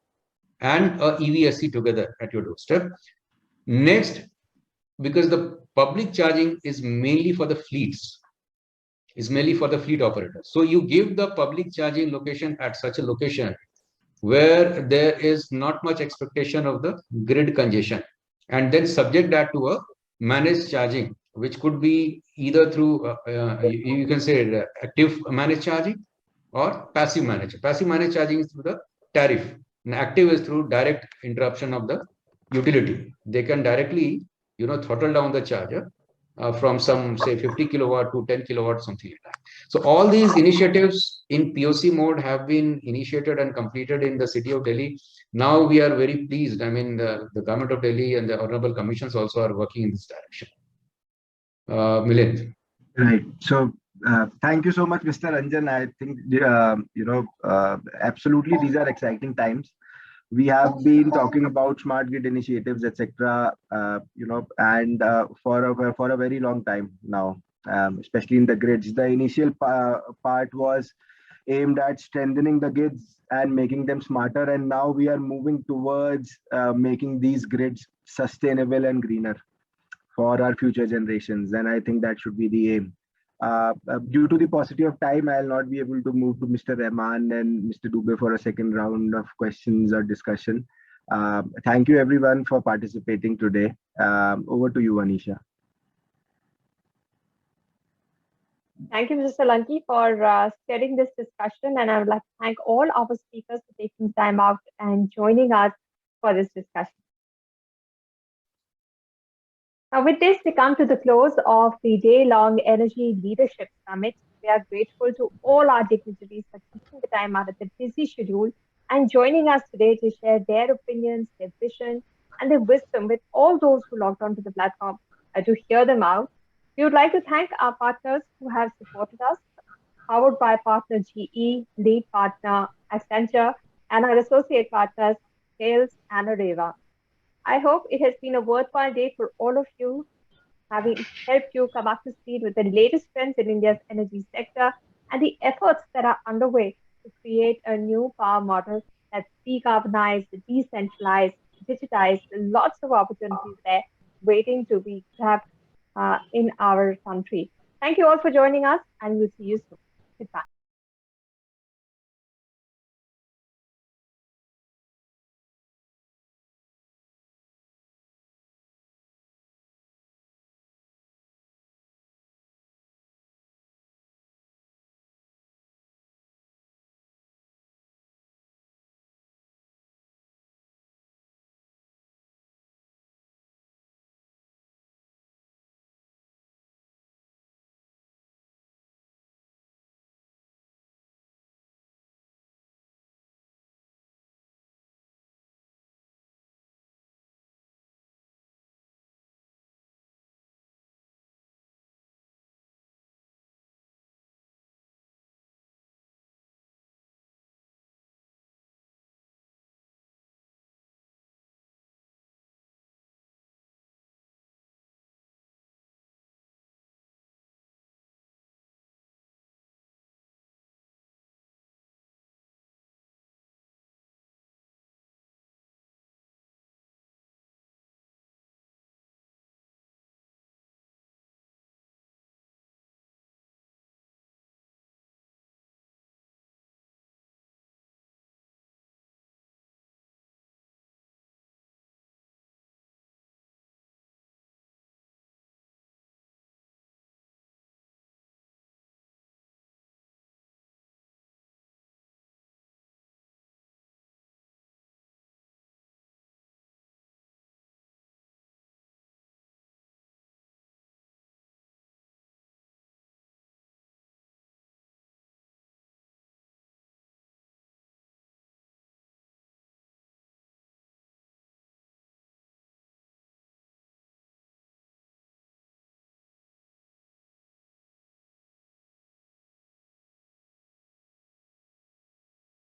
and a EVSC together at your doorstep. Next, because the public charging is mainly for the fleets, is mainly for the fleet operators. So you give the public charging location at such a location where there is not much expectation of the grid congestion, and then subject that to a managed charging, which could be either through, you can say active managed charging or passive managed. Passive managed charging is through the tariff, and active is through direct interruption of the utility. They can directly, throttle down the charger from some, say, 50 kilowatt to 10 kilowatt, something like that. So all these initiatives in POC mode have been initiated and completed in the city of Delhi. Now we are very pleased. I mean, the government of Delhi and the honorable commissions also are working in this direction. Milind. Right. So thank you so much, Mr. Ranjan. I think, absolutely, these are exciting times. We have been talking about smart grid initiatives, etc., and for a very long time now, especially in the grids. The initial part was aimed at strengthening the grids and making them smarter, and now we are moving towards making these grids sustainable and greener for our future generations. And I think that should be the aim. Due to the paucity of time, I'll not be able to move to Mr. Rahman and Mr. Dubey for a second round of questions or discussion. Thank you everyone for participating today. Over to you, Anisha. Thank you, Mr. Solanki, for steering this discussion. And I would like to thank all our speakers for taking time out and joining us for this discussion. Now, with this, we come to the close of the day-long Energy Leadership Summit. We are grateful to all our dignitaries for taking the time out of their busy schedule and joining us today to share their opinions, their vision, and their wisdom with all those who logged onto the platform to hear them out. We would like to thank our partners who have supported us, powered by partner GE, lead partner Accenture, and our associate partners, Sales and Areva. I hope it has been a worthwhile day for all of you, having helped you come up to speed with the latest trends in India's energy sector and the efforts that are underway to create a new power model that's decarbonized, decentralized, digitized. Lots of opportunities there waiting to be grabbed in our country. Thank you all for joining us, and we'll see you soon. Goodbye.